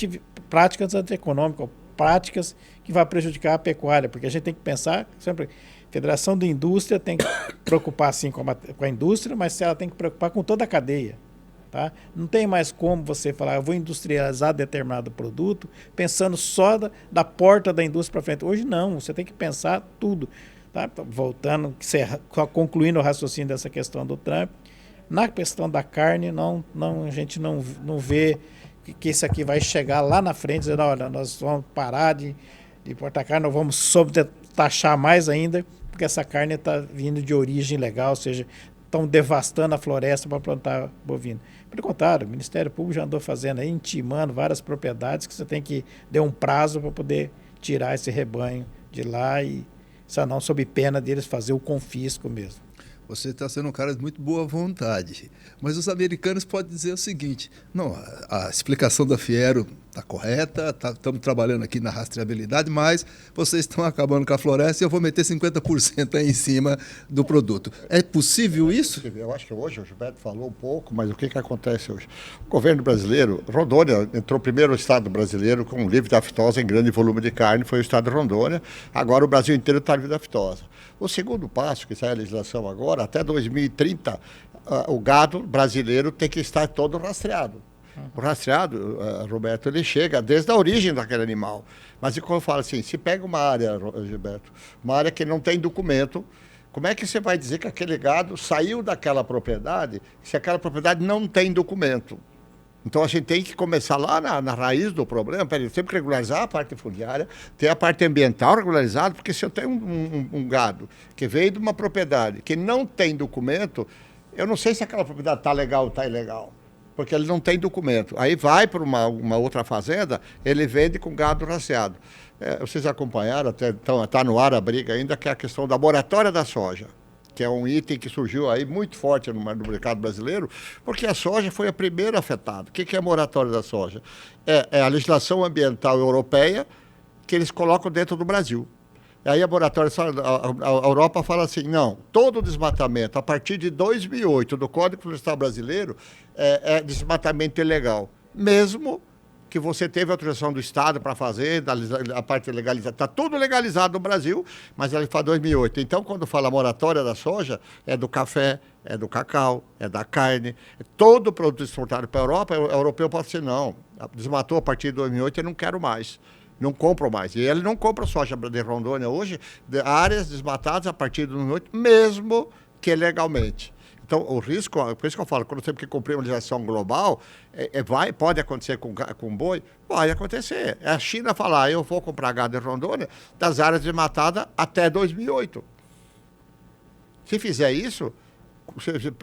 práticas antieconômicas, práticas que vão prejudicar a pecuária, porque a gente tem que pensar sempre... A Federação da Indústria tem que preocupar sim com a indústria, mas ela tem que preocupar com toda a cadeia. Tá? Não tem mais como você falar, eu vou industrializar determinado produto pensando só da porta da indústria para frente. Hoje não, você tem que pensar tudo. Tá? Voltando, concluindo o raciocínio dessa questão do Trump, na questão da carne, a gente não vê que isso aqui vai chegar lá na frente, dizendo, olha, nós vamos parar de importar carne, nós vamos taxar mais ainda, porque essa carne está vindo de origem legal, ou seja, estão devastando a floresta para plantar bovino. Pelo contrário, o Ministério Público já andou fazendo aí, intimando várias propriedades que você tem que dar um prazo para poder tirar esse rebanho de lá e, senão, sob pena deles fazer o confisco mesmo. Você está sendo um cara de muito boa vontade, mas os americanos podem dizer o seguinte: não, a explicação da Fiero está correta, estamos trabalhando aqui na rastreabilidade, mas vocês estão acabando com a floresta e eu vou meter 50% aí em cima do produto. É possível isso? Eu acho que hoje o Gilberto falou um pouco, mas o que acontece hoje? O governo brasileiro, Rondônia entrou primeiro o estado brasileiro com livre de aftosa em grande volume de carne, foi o estado de Rondônia, agora o Brasil inteiro está livre de aftosa. O segundo passo, que sai a legislação agora, até 2030, o gado brasileiro tem que estar todo rastreado. O rastreado, Roberto, ele chega desde a origem daquele animal. Mas como eu falo assim, se pega uma área, Gilberto, uma área que não tem documento, como é que você vai dizer que aquele gado saiu daquela propriedade se aquela propriedade não tem documento? Então a gente tem que começar lá na raiz do problema, temos que regularizar a parte fundiária, ter a parte ambiental regularizada, porque se eu tenho um gado que veio de uma propriedade que não tem documento, eu não sei se aquela propriedade está legal ou está ilegal, porque ele não tem documento. Aí vai para uma outra fazenda, ele vende com gado rastreado. Vocês acompanharam, está no ar a briga ainda, que é a questão da moratória da soja, que é um item que surgiu aí muito forte no mercado brasileiro, porque a soja foi a primeira afetada. O que é a moratória da soja? É a legislação ambiental europeia que eles colocam dentro do Brasil. Aí a moratória, a Europa fala assim, não, todo desmatamento, a partir de 2008, do Código Florestal Brasileiro, é desmatamento ilegal. Mesmo que você teve autorização do Estado para fazer, a parte legalizada, está tudo legalizado no Brasil, mas ela faz 2008. Então, quando fala moratória da soja, é do café, é do cacau, é da carne, todo produto exportado para a Europa, o europeu pode dizer, não, desmatou a partir de 2008, eu não quero mais, não compro mais. E ele não compra soja de Rondônia hoje, de áreas desmatadas a partir de 2008, mesmo que legalmente. Então, o risco, por isso que eu falo, quando temos que cumprir uma legislação global, pode acontecer com boi? Pode acontecer. A China falar, eu vou comprar gado em Rondônia das áreas desmatadas até 2008. Se fizer isso,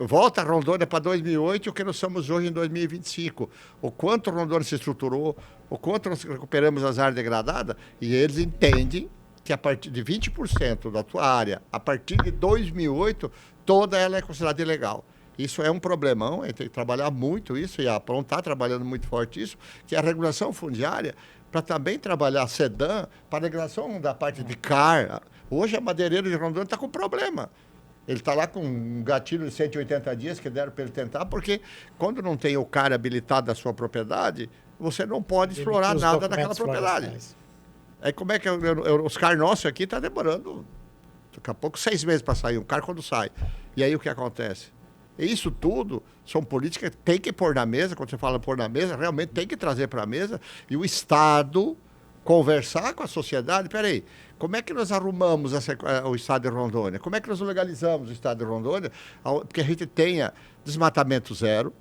volta a Rondônia para 2008 o que nós somos hoje em 2025. O quanto Rondônia se estruturou, o quanto nós recuperamos as áreas degradadas, e eles entendem que a partir de 20% da tua área, a partir de 2008, toda ela é considerada ilegal. Isso é um problemão, a gente tem que trabalhar muito isso, e a Apron está trabalhando muito forte isso, que é a regulação fundiária, para também trabalhar a SEDAM, para a regulação da parte de CAR. Hoje a madeireira de Rondônia está com problema. Ele está lá com um gatilho de 180 dias que deram para ele tentar, porque quando não tem o CAR habilitado da sua propriedade, você não pode explorar nada daquela propriedade. Aí como é que os CAR nossos aqui está demorando, daqui a pouco, 6 meses para sair, um CAR quando sai. E aí o que acontece? E isso tudo são políticas que tem que pôr na mesa, quando você fala pôr na mesa, realmente tem que trazer para a mesa, e o Estado conversar com a sociedade, peraí, como é que nós arrumamos o estado de Rondônia? Como é que nós legalizamos o estado de Rondônia? Porque a gente tenha desmatamento zero,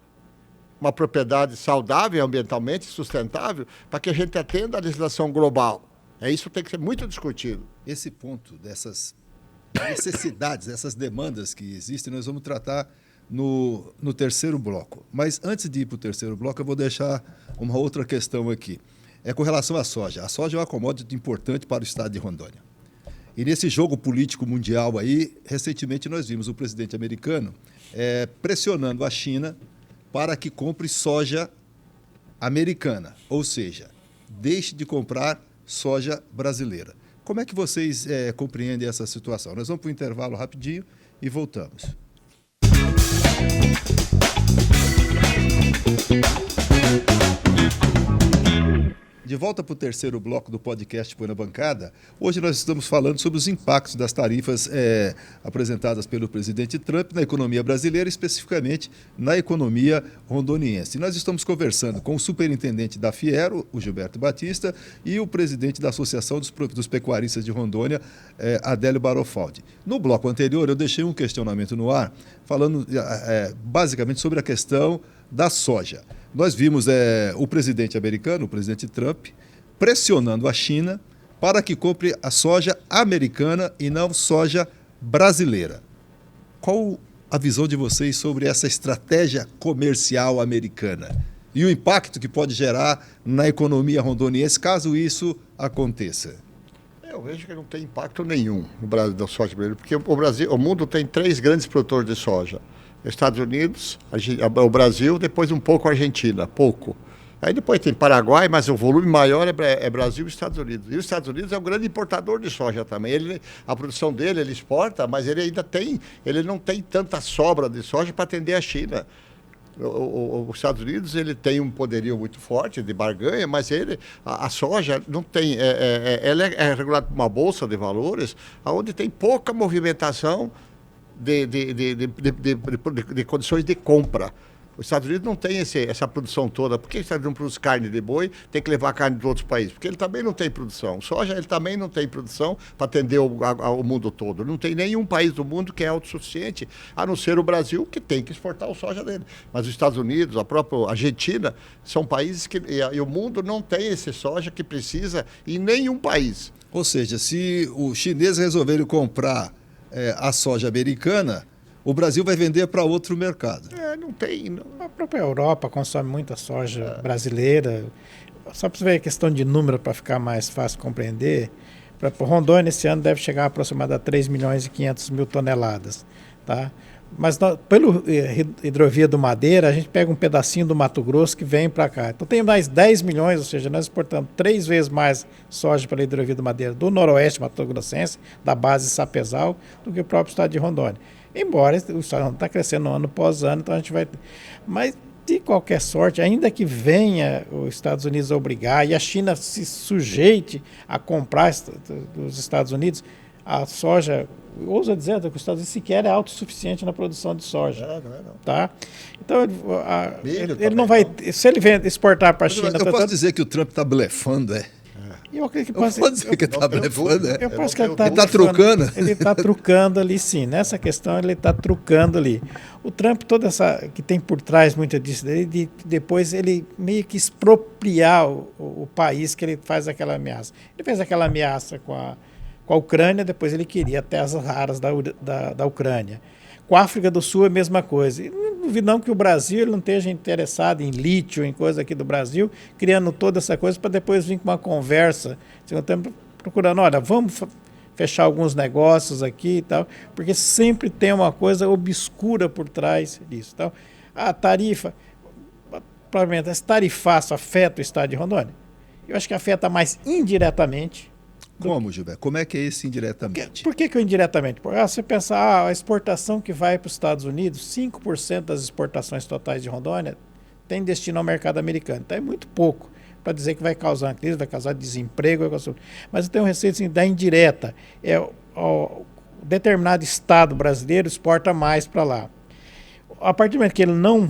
uma propriedade saudável ambientalmente, sustentável, para que a gente atenda a legislação global. Isso tem que ser muito discutido. Esse ponto dessas necessidades, dessas demandas que existem, nós vamos tratar no terceiro bloco. Mas antes de ir para o terceiro bloco, eu vou deixar uma outra questão aqui. É com relação à soja. A soja é uma commodity importante para o estado de Rondônia. E nesse jogo político mundial aí, recentemente nós vimos o presidente americano pressionando a China para que compre soja americana, ou seja, deixe de comprar soja brasileira. Como é que vocês compreendem essa situação? Nós vamos para o intervalo rapidinho e voltamos. De volta para o terceiro bloco do podcast Põe na Bancada, hoje nós estamos falando sobre os impactos das tarifas apresentadas pelo presidente Trump na economia brasileira, especificamente na economia rondoniense. E nós estamos conversando com o superintendente da Fiero, o Gilberto Batista, e o presidente da Associação dos Pecuaristas de Rondônia, Adélio Barofaldi. No bloco anterior, eu deixei um questionamento no ar, falando basicamente sobre a questão da soja. Nós vimos o presidente americano, o presidente Trump, pressionando a China para que compre a soja americana e não soja brasileira. Qual a visão de vocês sobre essa estratégia comercial americana e o impacto que pode gerar na economia rondoniense caso isso aconteça? Eu vejo que não tem impacto nenhum no Brasil da soja brasileira, porque o mundo tem 3 grandes produtores de soja: Estados Unidos, o Brasil, depois um pouco a Argentina, pouco. Aí depois tem Paraguai, mas o volume maior é Brasil e Estados Unidos. E os Estados Unidos é um grande importador de soja também. A produção dele, ele exporta, mas ele não tem tanta sobra de soja para atender a China. Os Estados Unidos ele tem um poderio muito forte de barganha, mas a soja não tem. Ela é regulada por uma bolsa de valores, onde tem pouca movimentação de condições de compra. Os Estados Unidos não tem essa produção toda. Por que os Estados Unidos não produz carne de boi, tem que levar carne de outros países? Porque ele também não tem produção. Soja, ele também não tem produção para atender o mundo todo. Não tem nenhum país do mundo que é autossuficiente, a não ser o Brasil, que tem que exportar o soja dele. Mas os Estados Unidos, a própria Argentina, são países que... E o mundo não tem esse soja que precisa em nenhum país. Ou seja, se os chineses resolverem comprar a soja americana, o Brasil vai vender para outro mercado. Não tem. Não. A própria Europa consome muita soja brasileira. Só para você ver a questão de número, para ficar mais fácil compreender, para Rondônia esse ano deve chegar a aproximadamente a 3 milhões e 500 mil toneladas. Tá? Mas pelo hidrovia do Madeira, a gente pega um pedacinho do Mato Grosso que vem para cá. Então tem mais 10 milhões, ou seja, nós exportamos 3 vezes mais soja pela hidrovia do Madeira do noroeste mato-grossense, da base Sapezal, do que o próprio estado de Rondônia. Embora o estado está crescendo ano após ano, então a gente vai... Mas, de qualquer sorte, ainda que venha os Estados Unidos a obrigar e a China se sujeite a comprar dos Estados Unidos, a soja, ouso dizer que os Estados Unidos sequer é autossuficiente na produção de soja. Não é. Tá? Então, ele não vai... Se ele exportar para a China... Eu posso dizer que o Trump está blefando, Eu acredito que pode dizer que ele está blefando, Eu acho que ele está trucando. Ele está trucando ali, sim. Nessa questão, ele está trucando ali. O Trump, toda essa que tem por trás muito disso, depois ele meio que expropriar o país que ele faz aquela ameaça. Ele fez aquela ameaça com a Ucrânia, depois ele queria terras raras da Ucrânia. Com a África do Sul é a mesma coisa. E não duvido não que o Brasil ele não esteja interessado em lítio, em coisa aqui do Brasil, criando toda essa coisa para depois vir com uma conversa. Estamos procurando, olha, vamos fechar alguns negócios aqui e tal, porque sempre tem uma coisa obscura por trás disso. Então, a tarifa, provavelmente, esse tarifaço afeta o estado de Rondônia? Eu acho que afeta mais indiretamente. Como, Gilberto? Como é que é esse indiretamente? Por que indiretamente? Porque você pensar, a exportação que vai para os Estados Unidos, 5% das exportações totais de Rondônia tem destino ao mercado americano. Então é muito pouco para dizer que vai causar uma crise, vai causar desemprego. Mas tem um receio assim, da indireta. Determinado estado brasileiro exporta mais para lá. A partir do momento que ele não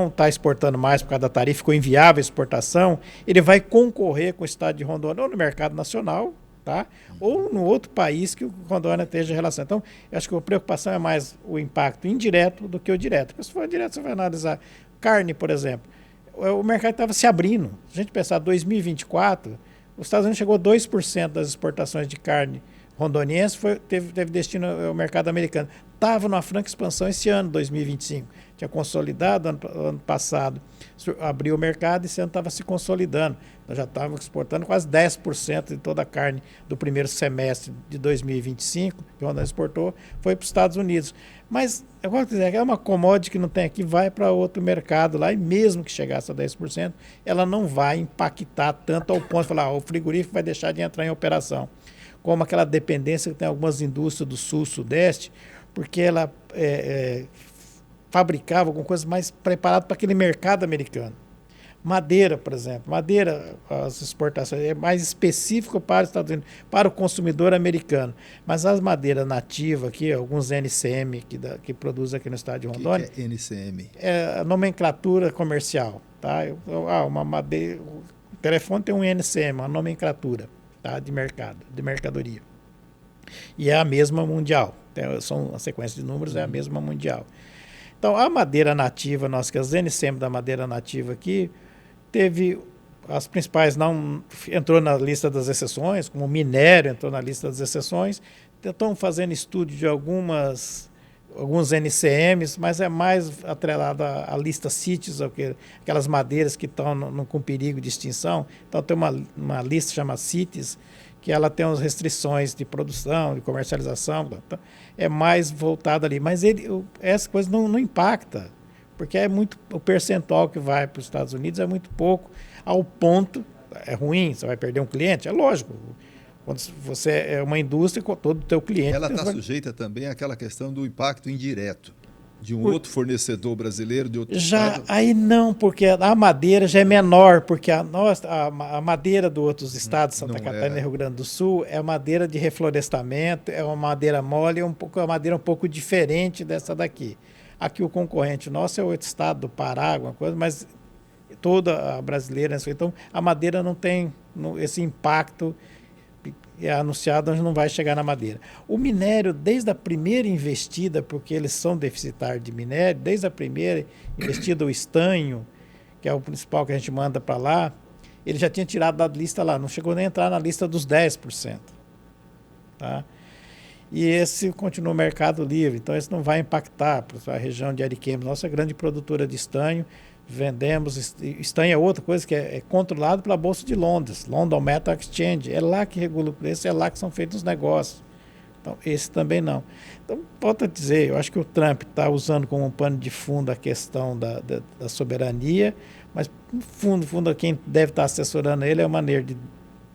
está exportando mais por causa da tarifa, ficou inviável a exportação, ele vai concorrer com o estado de Rondônia ou no mercado nacional, tá? Ou no outro país que o Rondônia esteja em relação. Então, eu acho que a preocupação é mais o impacto indireto do que o direto. Porque se for direto, você vai analisar carne, por exemplo. O mercado estava se abrindo. Se a gente pensar em 2024, os Estados Unidos chegou a 2% das exportações de carne rondoniense, teve destino ao mercado americano. Estava numa franca expansão esse ano, 2025. Tinha consolidado ano passado, abriu o mercado e esse ano estava se consolidando. Nós já estávamos exportando quase 10% de toda a carne do primeiro semestre de 2025, que o Rondônia exportou, foi para os Estados Unidos. Mas, eu gosto de dizer, é uma commodity que não tem aqui, vai para outro mercado lá, e mesmo que chegasse a 10%, ela não vai impactar tanto ao ponto de falar, o frigorífico vai deixar de entrar em operação. Como aquela dependência que tem algumas indústrias do sul, sudeste, porque ela fabricava alguma coisa mais preparada para aquele mercado americano. Madeira, por exemplo. Madeira, as exportações, é mais específico para os Estados Unidos, para o consumidor americano. Mas as madeiras nativas aqui, alguns NCM que produz aqui no estado de Rondônia... O que é NCM? É a nomenclatura comercial. Tá? Uma madeira... O telefone tem um NCM, uma nomenclatura, tá? De mercado, de mercadoria. E é a mesma mundial. São a sequência de números, é a mesma mundial. Então, a madeira nativa, que as NCM da madeira nativa aqui, teve as principais, não entrou na lista das exceções, como o minério entrou na lista das exceções. Estão fazendo estudo de algumas alguns NCMs, mas é mais atrelado à lista CITES, aquelas madeiras que estão com perigo de extinção. Então tem uma lista chamada CITES, que ela tem umas restrições de produção, de comercialização, então, é mais voltado ali. Mas essa coisa não impacta, porque é muito, o percentual que vai para os Estados Unidos é muito pouco, ao ponto, é ruim, você vai perder um cliente, é lógico. Quando você é uma indústria, com todo o teu cliente... Ela está sujeita também àquela questão do impacto indireto de um outro fornecedor brasileiro, de outro estado? Aí não, porque a madeira já é menor, porque a madeira dos outros estados, Santa Catarina e Rio Grande do Sul, é madeira de reflorestamento, é uma madeira mole, é uma madeira um pouco diferente dessa daqui. Aqui o concorrente nosso é outro estado, do Pará, alguma coisa, mas toda a brasileira... Então, a madeira não tem esse impacto... é anunciado, onde não vai chegar na madeira. O minério, desde a primeira investida, porque eles são deficitários de minério, desde a primeira investida, o estanho, que é o principal que a gente manda para lá, ele já tinha tirado da lista lá, não chegou nem a entrar na lista dos 10%. Tá? E esse continua o mercado livre, então esse não vai impactar para a região de Ariquemes. Nossa grande produtora de estanho, vendemos, estanho é outra coisa que é controlado pela Bolsa de Londres, London Metal Exchange, é lá que regula o preço, é lá que são feitos os negócios. Então, esse também não. Então, volto a dizer, eu acho que o Trump está usando como um pano de fundo a questão da soberania, mas, no fundo, quem deve estar assessorando ele é a maneira de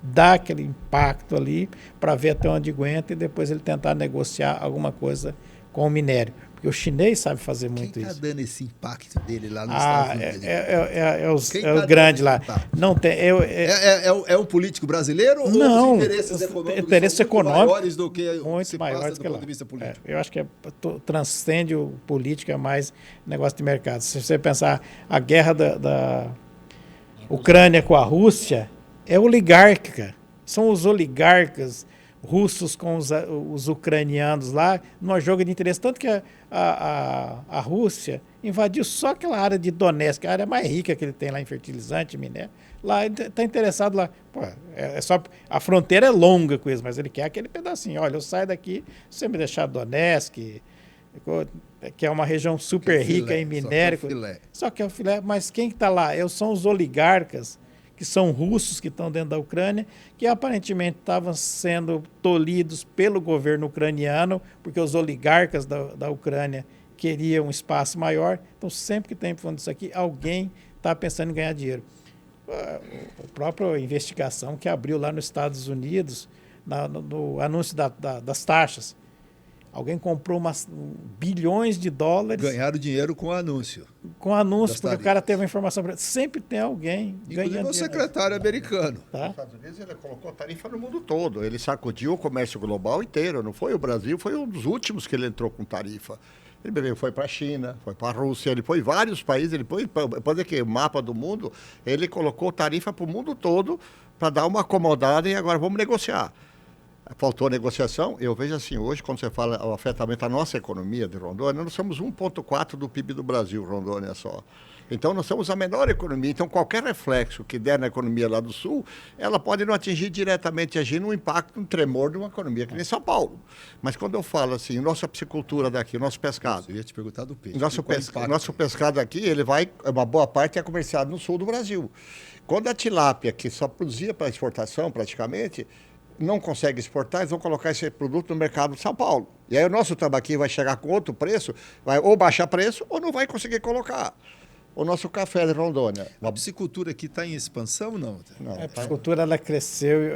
dar aquele impacto ali para ver até onde aguenta e depois ele tentar negociar alguma coisa com o minério. Porque o chinês sabe fazer muito isso. Quem está dando esse impacto dele lá nos Estados Unidos? É o grande lá. Não tem, é um político brasileiro não, ou os interesses econômicos são muito maiores do que se passa do ponto de vista político? Eu acho que transcende o político, é mais negócio de mercado. Se você pensar a guerra da Ucrânia com a Rússia, é oligárquica. São os oligarcas russos com os ucranianos lá, num jogo de interesse. Tanto que a Rússia invadiu só aquela área de Donetsk, a área mais rica que ele tem lá em fertilizante, minério. Lá ele está interessado lá. Pô, só, a fronteira é longa com isso, mas ele quer aquele pedacinho. Olha, eu saio daqui, se você me deixar Donetsk, que é uma região super rica em minério. Só que é o filé. Mas quem está lá? São os oligarcas, que são russos, que estão dentro da Ucrânia, que aparentemente estavam sendo tolhidos pelo governo ucraniano, porque os oligarcas da Ucrânia queriam um espaço maior. Então, sempre que tem falando disso aqui, alguém está pensando em ganhar dinheiro. A própria investigação que abriu lá nos Estados Unidos, no anúncio das taxas, alguém comprou bilhões de dólares. Ganharam dinheiro com o anúncio. Com o anúncio, porque o cara teve uma informação. Sempre tem alguém ganhando dinheiro. O secretário americano. Tá? Nos Estados Unidos ele colocou tarifa no mundo todo. Ele sacudiu o comércio global inteiro. Não foi o Brasil, foi um dos últimos que ele entrou com tarifa. Ele foi para a China, foi para a Rússia, ele foi em vários países. Ele foi, pode dizer que o mapa do mundo, ele colocou tarifa para o mundo todo para dar uma acomodada e agora vamos negociar. Faltou negociação. Eu vejo assim, hoje, quando você fala o afetamento à nossa economia de Rondônia, nós somos 1,4% do PIB do Brasil, Rondônia só. Então, nós somos a menor economia. Então, qualquer reflexo que der na economia lá do Sul, ela pode não atingir diretamente, agir no impacto, no tremor de uma economia que nem São Paulo. Mas quando eu falo assim, nossa piscicultura daqui, nosso pescado... Eu ia te perguntar do peixe. Nosso pescado aqui, ele vai, uma boa parte é comerciado no sul do Brasil. Quando a tilápia, que só produzia para exportação praticamente, não consegue exportar, eles vão colocar esse produto no mercado de São Paulo. E aí o nosso tambaqui vai chegar com outro preço, vai ou baixar preço ou não vai conseguir colocar. O nosso café de Rondônia. A piscicultura aqui está em expansão ou não? A piscicultura ela cresceu,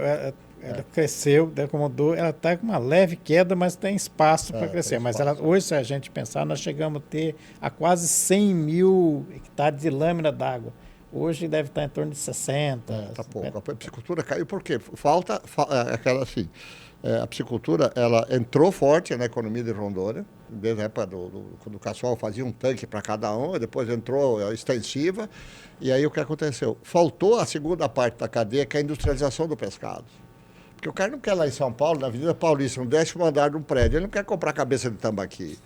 acomodou, ela está com uma leve queda, mas tem espaço para crescer. Mas hoje, se a gente pensar, nós chegamos a ter quase 100 mil hectares de lâmina d'água. Hoje deve estar em torno de 60. Está pouco. A piscicultura caiu por quê? Falta aquela assim. A piscicultura ela entrou forte na economia de Rondônia, desde a época quando o Caçoal fazia um tanque para cada um, depois entrou a extensiva, e aí o que aconteceu? Faltou a segunda parte da cadeia, que é a industrialização do pescado. Porque o cara não quer lá em São Paulo, na Avenida Paulista, no 10º andar de um prédio, ele não quer comprar cabeça de tambaqui.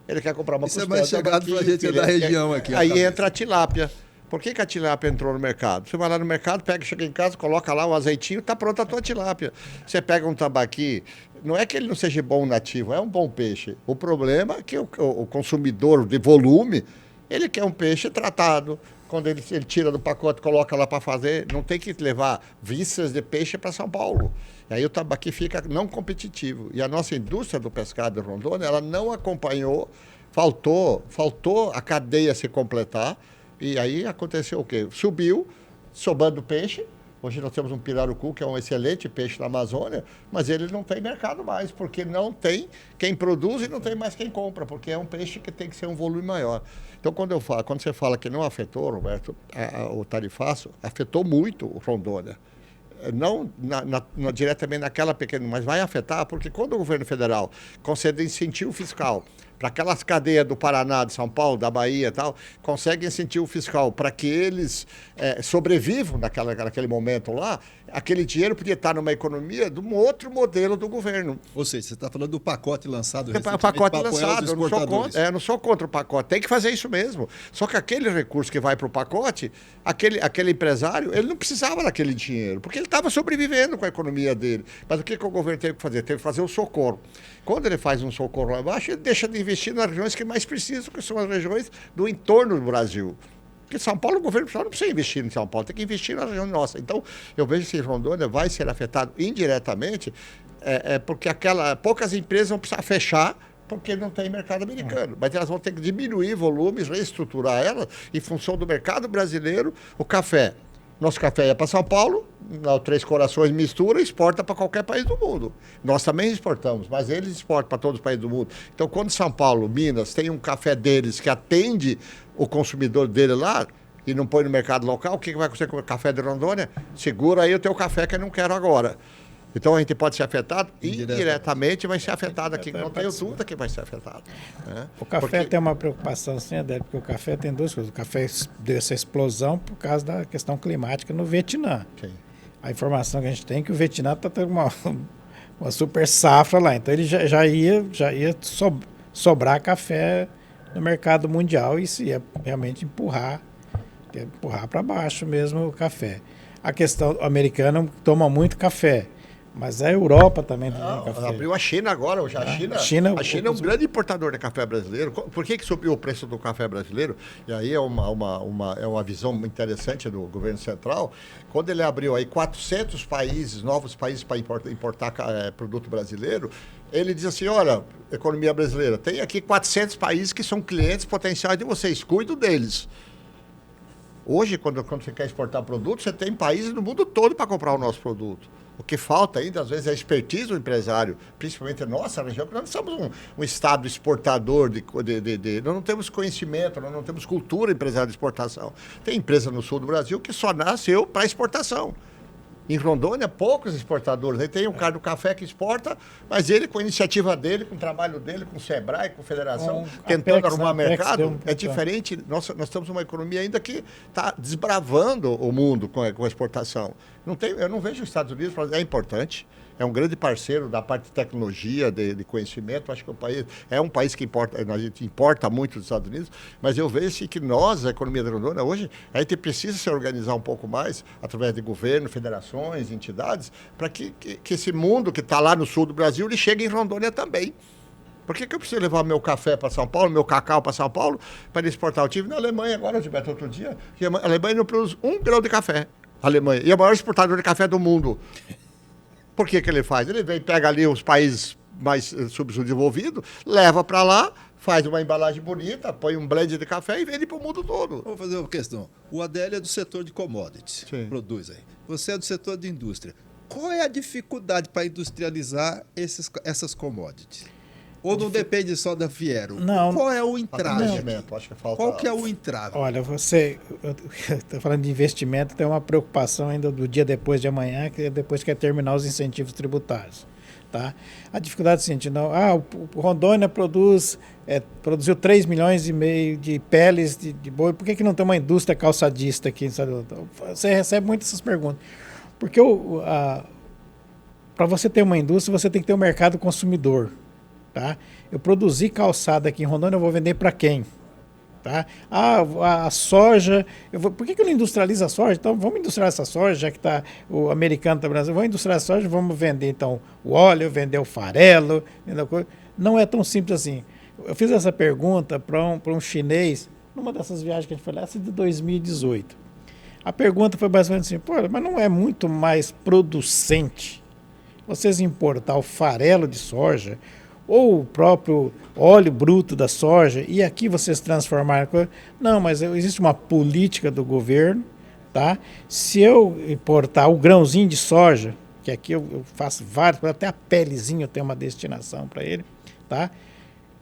Ele quer comprar uma costela de tambaqui. Isso é mais chegado para a gente da região aqui. Aí entra a tilápia. Por que a tilápia entrou no mercado? Você vai lá no mercado, chega em casa, coloca lá o azeitinho, está pronta a tua tilápia. Você pega um tambaqui, não é que ele não seja bom nativo, é um bom peixe. O problema é que o consumidor de volume, ele quer um peixe tratado. Quando ele tira do pacote, coloca lá para fazer, não tem que levar vísceras de peixe para São Paulo. E aí o tambaqui fica não competitivo. E a nossa indústria do pescado de Rondônia, ela não acompanhou, faltou a cadeia se completar. E aí aconteceu o quê? Subiu, sobrando peixe. Hoje nós temos um pirarucu, que é um excelente peixe na Amazônia, mas ele não tem mercado mais, porque não tem quem produz e não tem mais quem compra, porque é um peixe que tem que ser um volume maior. Então, quando você fala que não afetou, Roberto, o tarifaço, afetou muito o Rondônia. Não diretamente naquela pequena, mas vai afetar, porque quando o governo federal concede incentivo fiscal para aquelas cadeias do Paraná, de São Paulo, da Bahia e tal, consegue incentivo fiscal para que eles sobrevivam naquele momento lá, aquele dinheiro podia estar numa economia de um outro modelo do governo. Ou seja, você está falando do pacote lançado recentemente O pacote para apoiar lançado, os exportadores. eu não sou contra o pacote, tem que fazer isso mesmo. Só que aquele recurso que vai para o pacote, aquele empresário, ele não precisava daquele dinheiro, porque ele estava sobrevivendo com a economia dele. Mas o que o governo teve que fazer? Teve que fazer o socorro. Quando ele faz um socorro lá embaixo, ele deixa de investir nas regiões que mais precisam, que são as regiões do entorno do Brasil. Porque São Paulo, o governo não precisa investir em São Paulo, tem que investir na região nossa. Então, eu vejo que Rondônia vai ser afetado indiretamente, porque poucas empresas vão precisar fechar, porque não tem mercado americano. Mas elas vão ter que diminuir volumes, reestruturar elas, em função do mercado brasileiro. O café. Nosso café é para São Paulo, o Três Corações mistura e exporta para qualquer país do mundo. Nós também exportamos, mas eles exportam para todos os países do mundo. Então, quando São Paulo, Minas, tem um café deles que atende o consumidor dele lá e não põe no mercado local, o que vai acontecer com o café de Rondônia? Segura aí o teu café que eu não quero agora. Então a gente pode ser afetado, indiretamente vai ser afetado aqui, não tenho dúvida que vai ser afetado. Né? O café tem uma preocupação, sim, Adélio, porque o café tem duas coisas. O café deu essa explosão por causa da questão climática no Vietnã. Sim. A informação que a gente tem é que o Vietnã está tendo uma super safra lá, então ele já ia sobrar café no mercado mundial e isso ia realmente empurrar para baixo mesmo o café. A questão americana toma muito café. Mas a Europa também tem café. Abriu a China agora. A China é um grande importador de café brasileiro. Por que subiu o preço do café brasileiro? E aí é uma visão interessante do governo central. Quando ele abriu aí 400 países, novos países para importar produto brasileiro, ele diz assim, olha, economia brasileira, tem aqui 400 países que são clientes potenciais de vocês, cuidem deles. Hoje, quando você quer exportar produto, você tem países do mundo todo para comprar o nosso produto. O que falta ainda, às vezes, é a expertise do empresário, principalmente na nossa região, porque nós somos um estado exportador, nós não temos conhecimento, nós não temos cultura empresarial de exportação. Tem empresa no sul do Brasil que só nasceu para exportação. Em Rondônia, poucos exportadores. Aí tem o cara do café que exporta, mas ele, com a iniciativa dele, com o trabalho dele, com o Sebrae, com a Federação, tentando arrumar mercado, é diferente. Nós temos uma economia ainda que está desbravando o mundo com a exportação. Eu não vejo os Estados Unidos, é importante, é um grande parceiro da parte de tecnologia, de conhecimento. Acho que o país é um país que a gente importa muito dos Estados Unidos, mas eu vejo que nós, a economia da Rondônia, hoje, a gente precisa se organizar um pouco mais, através de governo, federações, entidades, para que esse mundo que está lá no sul do Brasil, ele chegue em Rondônia também. Por que eu preciso levar meu café para São Paulo, meu cacau para São Paulo, para exportar? Eu estive na Alemanha agora, Gilberto, outro dia, que a Alemanha não produz 1 grão de café. A Alemanha. E é o maior exportador de café do mundo. Por que ele faz? Ele vem, pega ali os países mais subdesenvolvidos, leva para lá, faz uma embalagem bonita, põe um blend de café e vende para o mundo todo. Vou fazer uma questão. O Adélio é do setor de commodities, Sim. Produz aí. Você é do setor de indústria. Qual é a dificuldade para industrializar essas commodities? Ou não depende só da Fiero? Não. Qual é o entrave? Acho que falta... Qual que é o entrave? Olha, eu estou falando de investimento, tem uma preocupação ainda do dia depois de amanhã, que é depois que é terminar os incentivos tributários. Tá? A dificuldade é a seguinte, o Rondônia produziu 3,5 milhões de peles de boi, por que não tem uma indústria calçadista aqui? Você recebe muitas essas perguntas. Porque para você ter uma indústria, você tem que ter um mercado consumidor. Tá? Eu produzi calçada aqui em Rondônia, eu vou vender para quem? Tá? A soja, por que eu não industrializo a soja? Então vamos industrializar essa soja, já que o americano está no Brasil, vamos industrializar a soja, vamos vender então o óleo, vender o farelo, não é tão simples assim. Eu fiz essa pergunta para um chinês, numa dessas viagens que a gente foi lá, essa de 2018. A pergunta foi basicamente assim, pô, mas não é muito mais producente vocês importar o farelo de soja ou o próprio óleo bruto da soja e aqui vocês transformarem... Não, mas existe uma política do governo, tá? Se eu importar o grãozinho de soja, que aqui eu faço vários, até a pelezinha eu tenho uma destinação para ele, tá?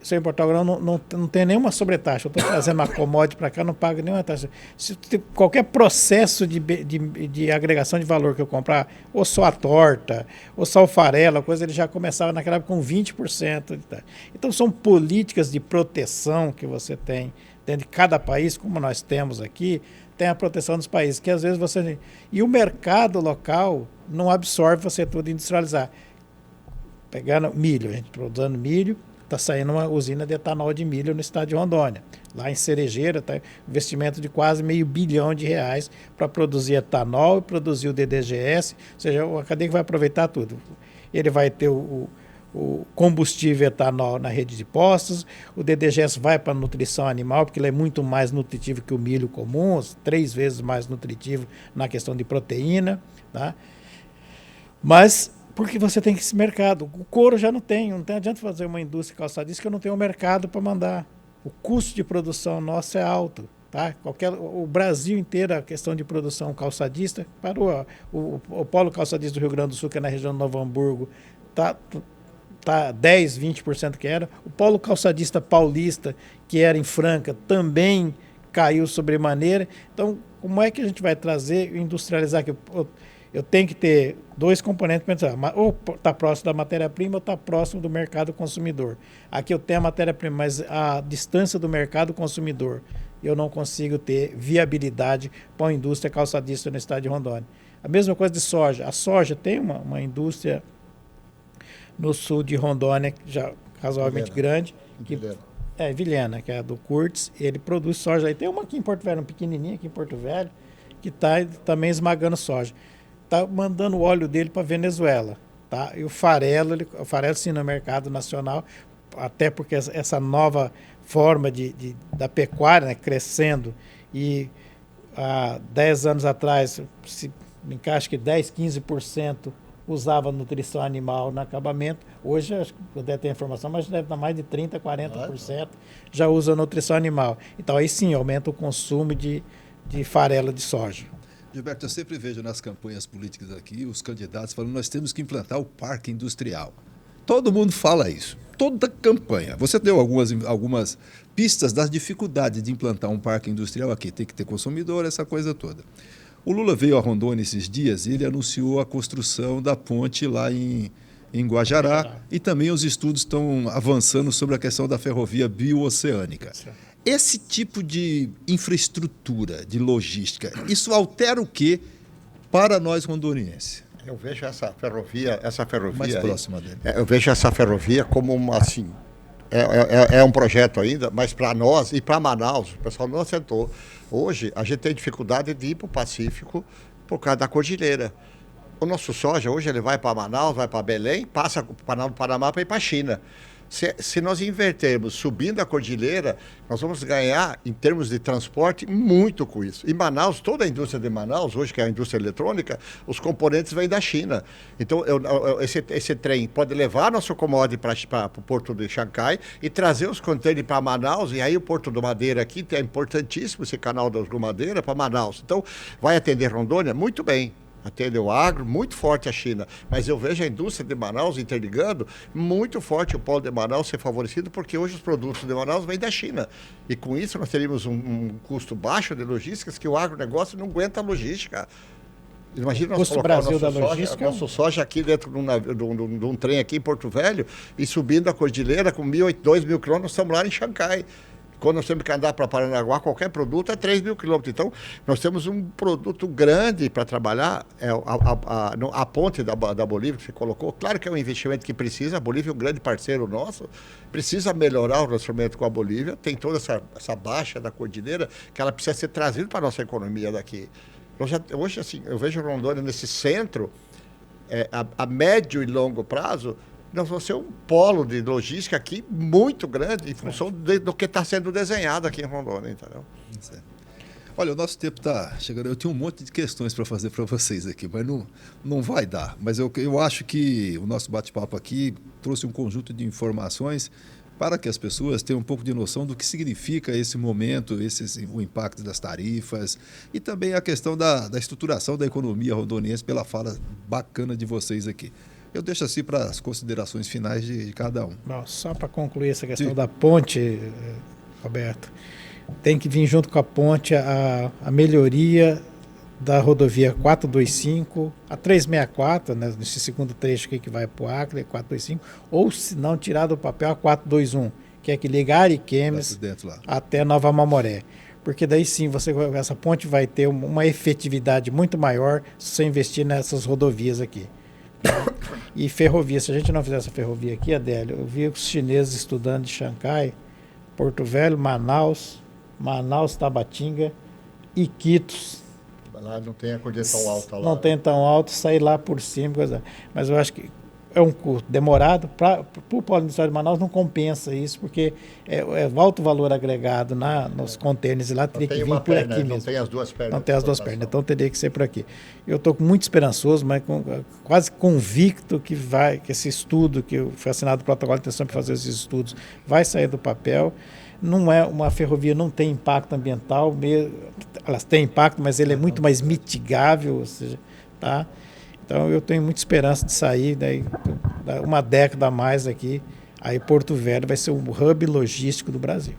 Se eu importar o grão, não tem nenhuma sobretaxa. Eu estou trazendo uma commodity para cá, não pago nenhuma taxa. Se qualquer processo de agregação de valor que eu comprar, ou só a torta, ou só o farelo, a coisa, ele já começava naquela época com 20% de taxa. Então, são políticas de proteção que você tem dentro de cada país, como nós temos aqui, tem a proteção dos países, que às vezes você... E o mercado local não absorve você tudo industrializar. Pegando milho, a gente produzindo milho, está saindo uma usina de etanol de milho no estado de Rondônia. Lá em Cerejeira está investimento de quase R$500 milhão para produzir etanol e produzir o DDGS, ou seja, a cadeia que vai aproveitar tudo. Ele vai ter o combustível etanol na rede de postos, o DDGS vai para a nutrição animal, porque ele é muito mais nutritivo que o milho comum, 3 vezes mais nutritivo na questão de proteína, tá? Mas... porque você tem esse mercado. O couro já não adianta fazer uma indústria calçadista que eu não tenho um mercado para mandar. O custo de produção nosso é alto. Tá? O Brasil inteiro, a questão de produção calçadista, parou. O polo calçadista do Rio Grande do Sul, que é na região do Novo Hamburgo, tá 10, 20% que era. O polo calçadista paulista, que era em Franca, também caiu sobremaneira. Então, como é que a gente vai trazer e industrializar aqui? Eu tenho que ter 2 componentes para pensar, ou está próximo da matéria-prima ou está próximo do mercado consumidor. Aqui eu tenho a matéria-prima, mas a distância do mercado consumidor, eu não consigo ter viabilidade para uma indústria calçadista no estado de Rondônia. A mesma coisa de soja. A soja tem uma indústria no sul de Rondônia, já razoavelmente grande. Vilhena, que é a do Curtis. Ele produz soja. Aí tem uma aqui em Porto Velho, um pequenininho aqui em Porto Velho, que está também esmagando soja. Está mandando o óleo dele para a Venezuela, tá? E o farelo sim no mercado nacional, até porque essa nova forma da pecuária, né, crescendo, e há 10 anos atrás, acho que 10, 15% usava nutrição animal no acabamento. Hoje, acho que eu deve ter informação, mas deve dar mais de 30%, 40% já usa nutrição animal. Então aí sim aumenta o consumo de farelo de soja. Gilberto, eu sempre vejo nas campanhas políticas aqui os candidatos falando que nós temos que implantar o parque industrial. Todo mundo fala isso, toda campanha. Você deu algumas pistas das dificuldades de implantar um parque industrial aqui. Tem que ter consumidor, essa coisa toda. O Lula veio a Rondônia esses dias e ele anunciou a construção da ponte lá em Guajará e também os estudos estão avançando sobre a questão da ferrovia bioceânica. Esse tipo de infraestrutura, de logística, isso altera o quê para nós rondonienses? Eu vejo essa ferrovia mais próxima dele. Eu vejo essa ferrovia como é um projeto ainda, mas para nós e para Manaus, o pessoal não acertou. Hoje a gente tem dificuldade de ir para o Pacífico por causa da cordilheira. O nosso soja hoje ele vai para Manaus, vai para Belém, passa para o Panamá para ir para a China. Se nós invertermos subindo a cordilheira, nós vamos ganhar, em termos de transporte, muito com isso. Em Manaus, toda a indústria de Manaus, hoje que é a indústria eletrônica, os componentes vêm da China. Então, esse trem pode levar nosso commodity para o porto de Xangai e trazer os contêineres para Manaus, e aí o Porto do Madeira aqui, é importantíssimo esse canal do Madeira para Manaus. Então, vai atender Rondônia? Muito bem. Atende o agro, muito forte a China, mas eu vejo a indústria de Manaus interligando, muito forte o polo de Manaus ser favorecido, porque hoje os produtos de Manaus vêm da China, e com isso nós teríamos um custo baixo de logísticas, que o agronegócio não aguenta a logística. Imagina nós colocar o nosso soja aqui dentro de um trem aqui em Porto Velho, e subindo a cordilheira com 2.000 quilômetros, nós estamos lá em Xangai. Quando nós temos que andar para Paranaguá, qualquer produto é 3 mil quilômetros. Então, nós temos um produto grande para trabalhar, a ponte da Bolívia que você colocou. Claro que é um investimento que precisa, a Bolívia é um grande parceiro nosso, precisa melhorar o relacionamento com a Bolívia, tem toda essa baixa da cordilheira que ela precisa ser trazida para a nossa economia daqui. Hoje, assim, eu vejo Rondônia nesse centro, a médio e longo prazo, nós vamos ser um polo de logística aqui muito grande em função do que está sendo desenhado aqui em Rondônia, entendeu? Olha, o nosso tempo está chegando. Eu tenho um monte de questões para fazer para vocês aqui, mas não vai dar. Mas eu acho que o nosso bate-papo aqui trouxe um conjunto de informações para que as pessoas tenham um pouco de noção do que significa esse momento, o impacto das tarifas e também a questão da estruturação da economia rondoniense pela fala bacana de vocês aqui. Eu deixo assim para as considerações finais de cada um. Bom, só para concluir essa questão da ponte, Roberto, tem que vir junto com a ponte a melhoria da rodovia 425, a 364, né, nesse segundo trecho aqui que vai para o Acre, 425, ou se não tirar do papel a 421, que é que liga Ariquemes até Nova Mamoré. Porque daí sim, essa ponte vai ter uma efetividade muito maior se você investir nessas rodovias aqui. E ferrovia, se a gente não fizer essa ferrovia aqui, Adélio, eu vi os chineses estudando de Xangai, Porto Velho, Manaus, Tabatinga, Iquitos. Lá não tem a cordilheira tão alta lá. Não tem tão alto, sair lá por cima, coisa. Mas eu acho que é um custo demorado. Para o Polo Industrial de Manaus não compensa isso, porque é alto valor agregado nos contêineres lá, teria que vir por aqui mesmo. Não tem as duas pernas. Não tem as duas pernas, então teria que ser por aqui. Eu estou muito esperançoso, mas quase convicto que esse estudo, que foi assinado o protocolo de intenção para fazer esses estudos, vai sair do papel. Não é uma ferrovia, não tem impacto ambiental, elas têm impacto, mas ele é muito mais mitigável, ou seja, tá? Então eu tenho muita esperança de sair, daí, uma década a mais aqui, aí Porto Velho vai ser o hub logístico do Brasil.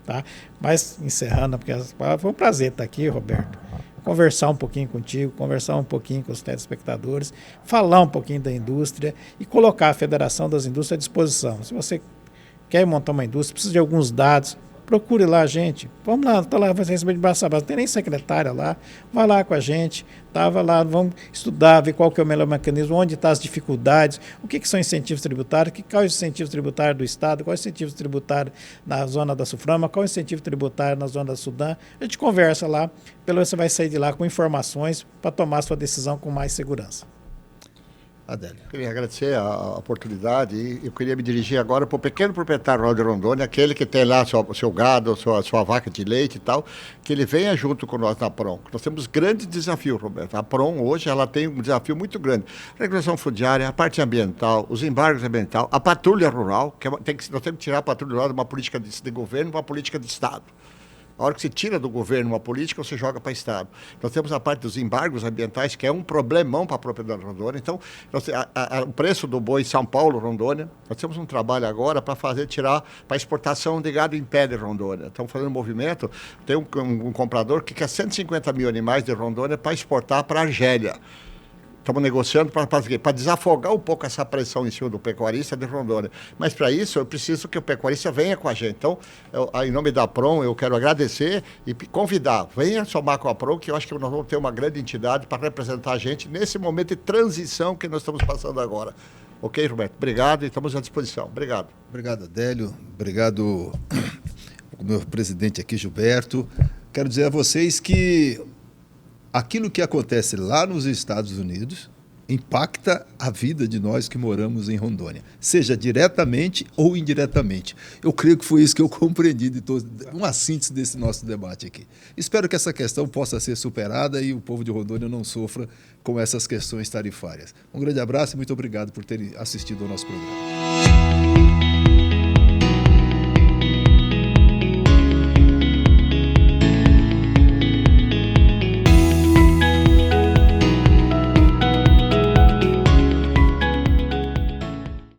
Tá? Mas encerrando, porque foi um prazer estar aqui, Roberto, conversar um pouquinho contigo, conversar um pouquinho com os telespectadores, falar um pouquinho da indústria e colocar a Federação das Indústrias à disposição. Se você quer montar uma indústria, precisa de alguns dados, procure lá a gente. Vamos lá, está lá, vai receber de braço a braço. Não tem nem secretária lá, vai lá com a gente, vai lá, vamos estudar, ver qual que é o melhor mecanismo, onde estão as dificuldades, o que são incentivos tributários, qual é o incentivo tributário do Estado, qual é o incentivo tributário na zona da Suframa, qual é o incentivo tributário na zona da Sudã. A gente conversa lá, pelo menos você vai sair de lá com informações para tomar a sua decisão com mais segurança. Adélio. Queria agradecer a oportunidade e eu queria me dirigir agora para o pequeno proprietário rural de Rondônia, aquele que tem lá seu gado, sua vaca de leite e tal, que ele venha junto com nós na PROM. Nós temos grandes desafios, Roberto. A PROM hoje ela tem um desafio muito grande. A regulação fundiária, a parte ambiental, os embargos ambientais, a patrulha rural, nós temos que tirar a patrulha rural de uma política de governo para uma política de Estado. A hora que você tira do governo uma política, você joga para o Estado. Nós temos a parte dos embargos ambientais, que é um problemão para a propriedade de Rondônia. Então, o preço do boi em São Paulo, Rondônia, nós temos um trabalho agora para tirar para exportação de gado em pé de Rondônia. Estamos fazendo um movimento, tem um comprador que quer 150 mil animais de Rondônia para exportar para a Argélia. Estamos negociando para desafogar um pouco essa pressão em cima do pecuarista de Rondônia. Mas para isso eu preciso que o pecuarista venha com a gente. Então, em nome da PROM, eu quero agradecer e convidar. Venha somar com a PROM, que eu acho que nós vamos ter uma grande entidade para representar a gente nesse momento de transição que nós estamos passando agora. Ok, Roberto? Obrigado e estamos à disposição. Obrigado. Obrigado, Adélio. Obrigado, meu presidente aqui, Gilberto. Quero dizer a vocês que aquilo que acontece lá nos Estados Unidos impacta a vida de nós que moramos em Rondônia, seja diretamente ou indiretamente. Eu creio que foi isso que eu compreendi de uma síntese desse nosso debate aqui. Espero que essa questão possa ser superada e o povo de Rondônia não sofra com essas questões tarifárias. Um grande abraço e muito obrigado por terem assistido ao nosso programa.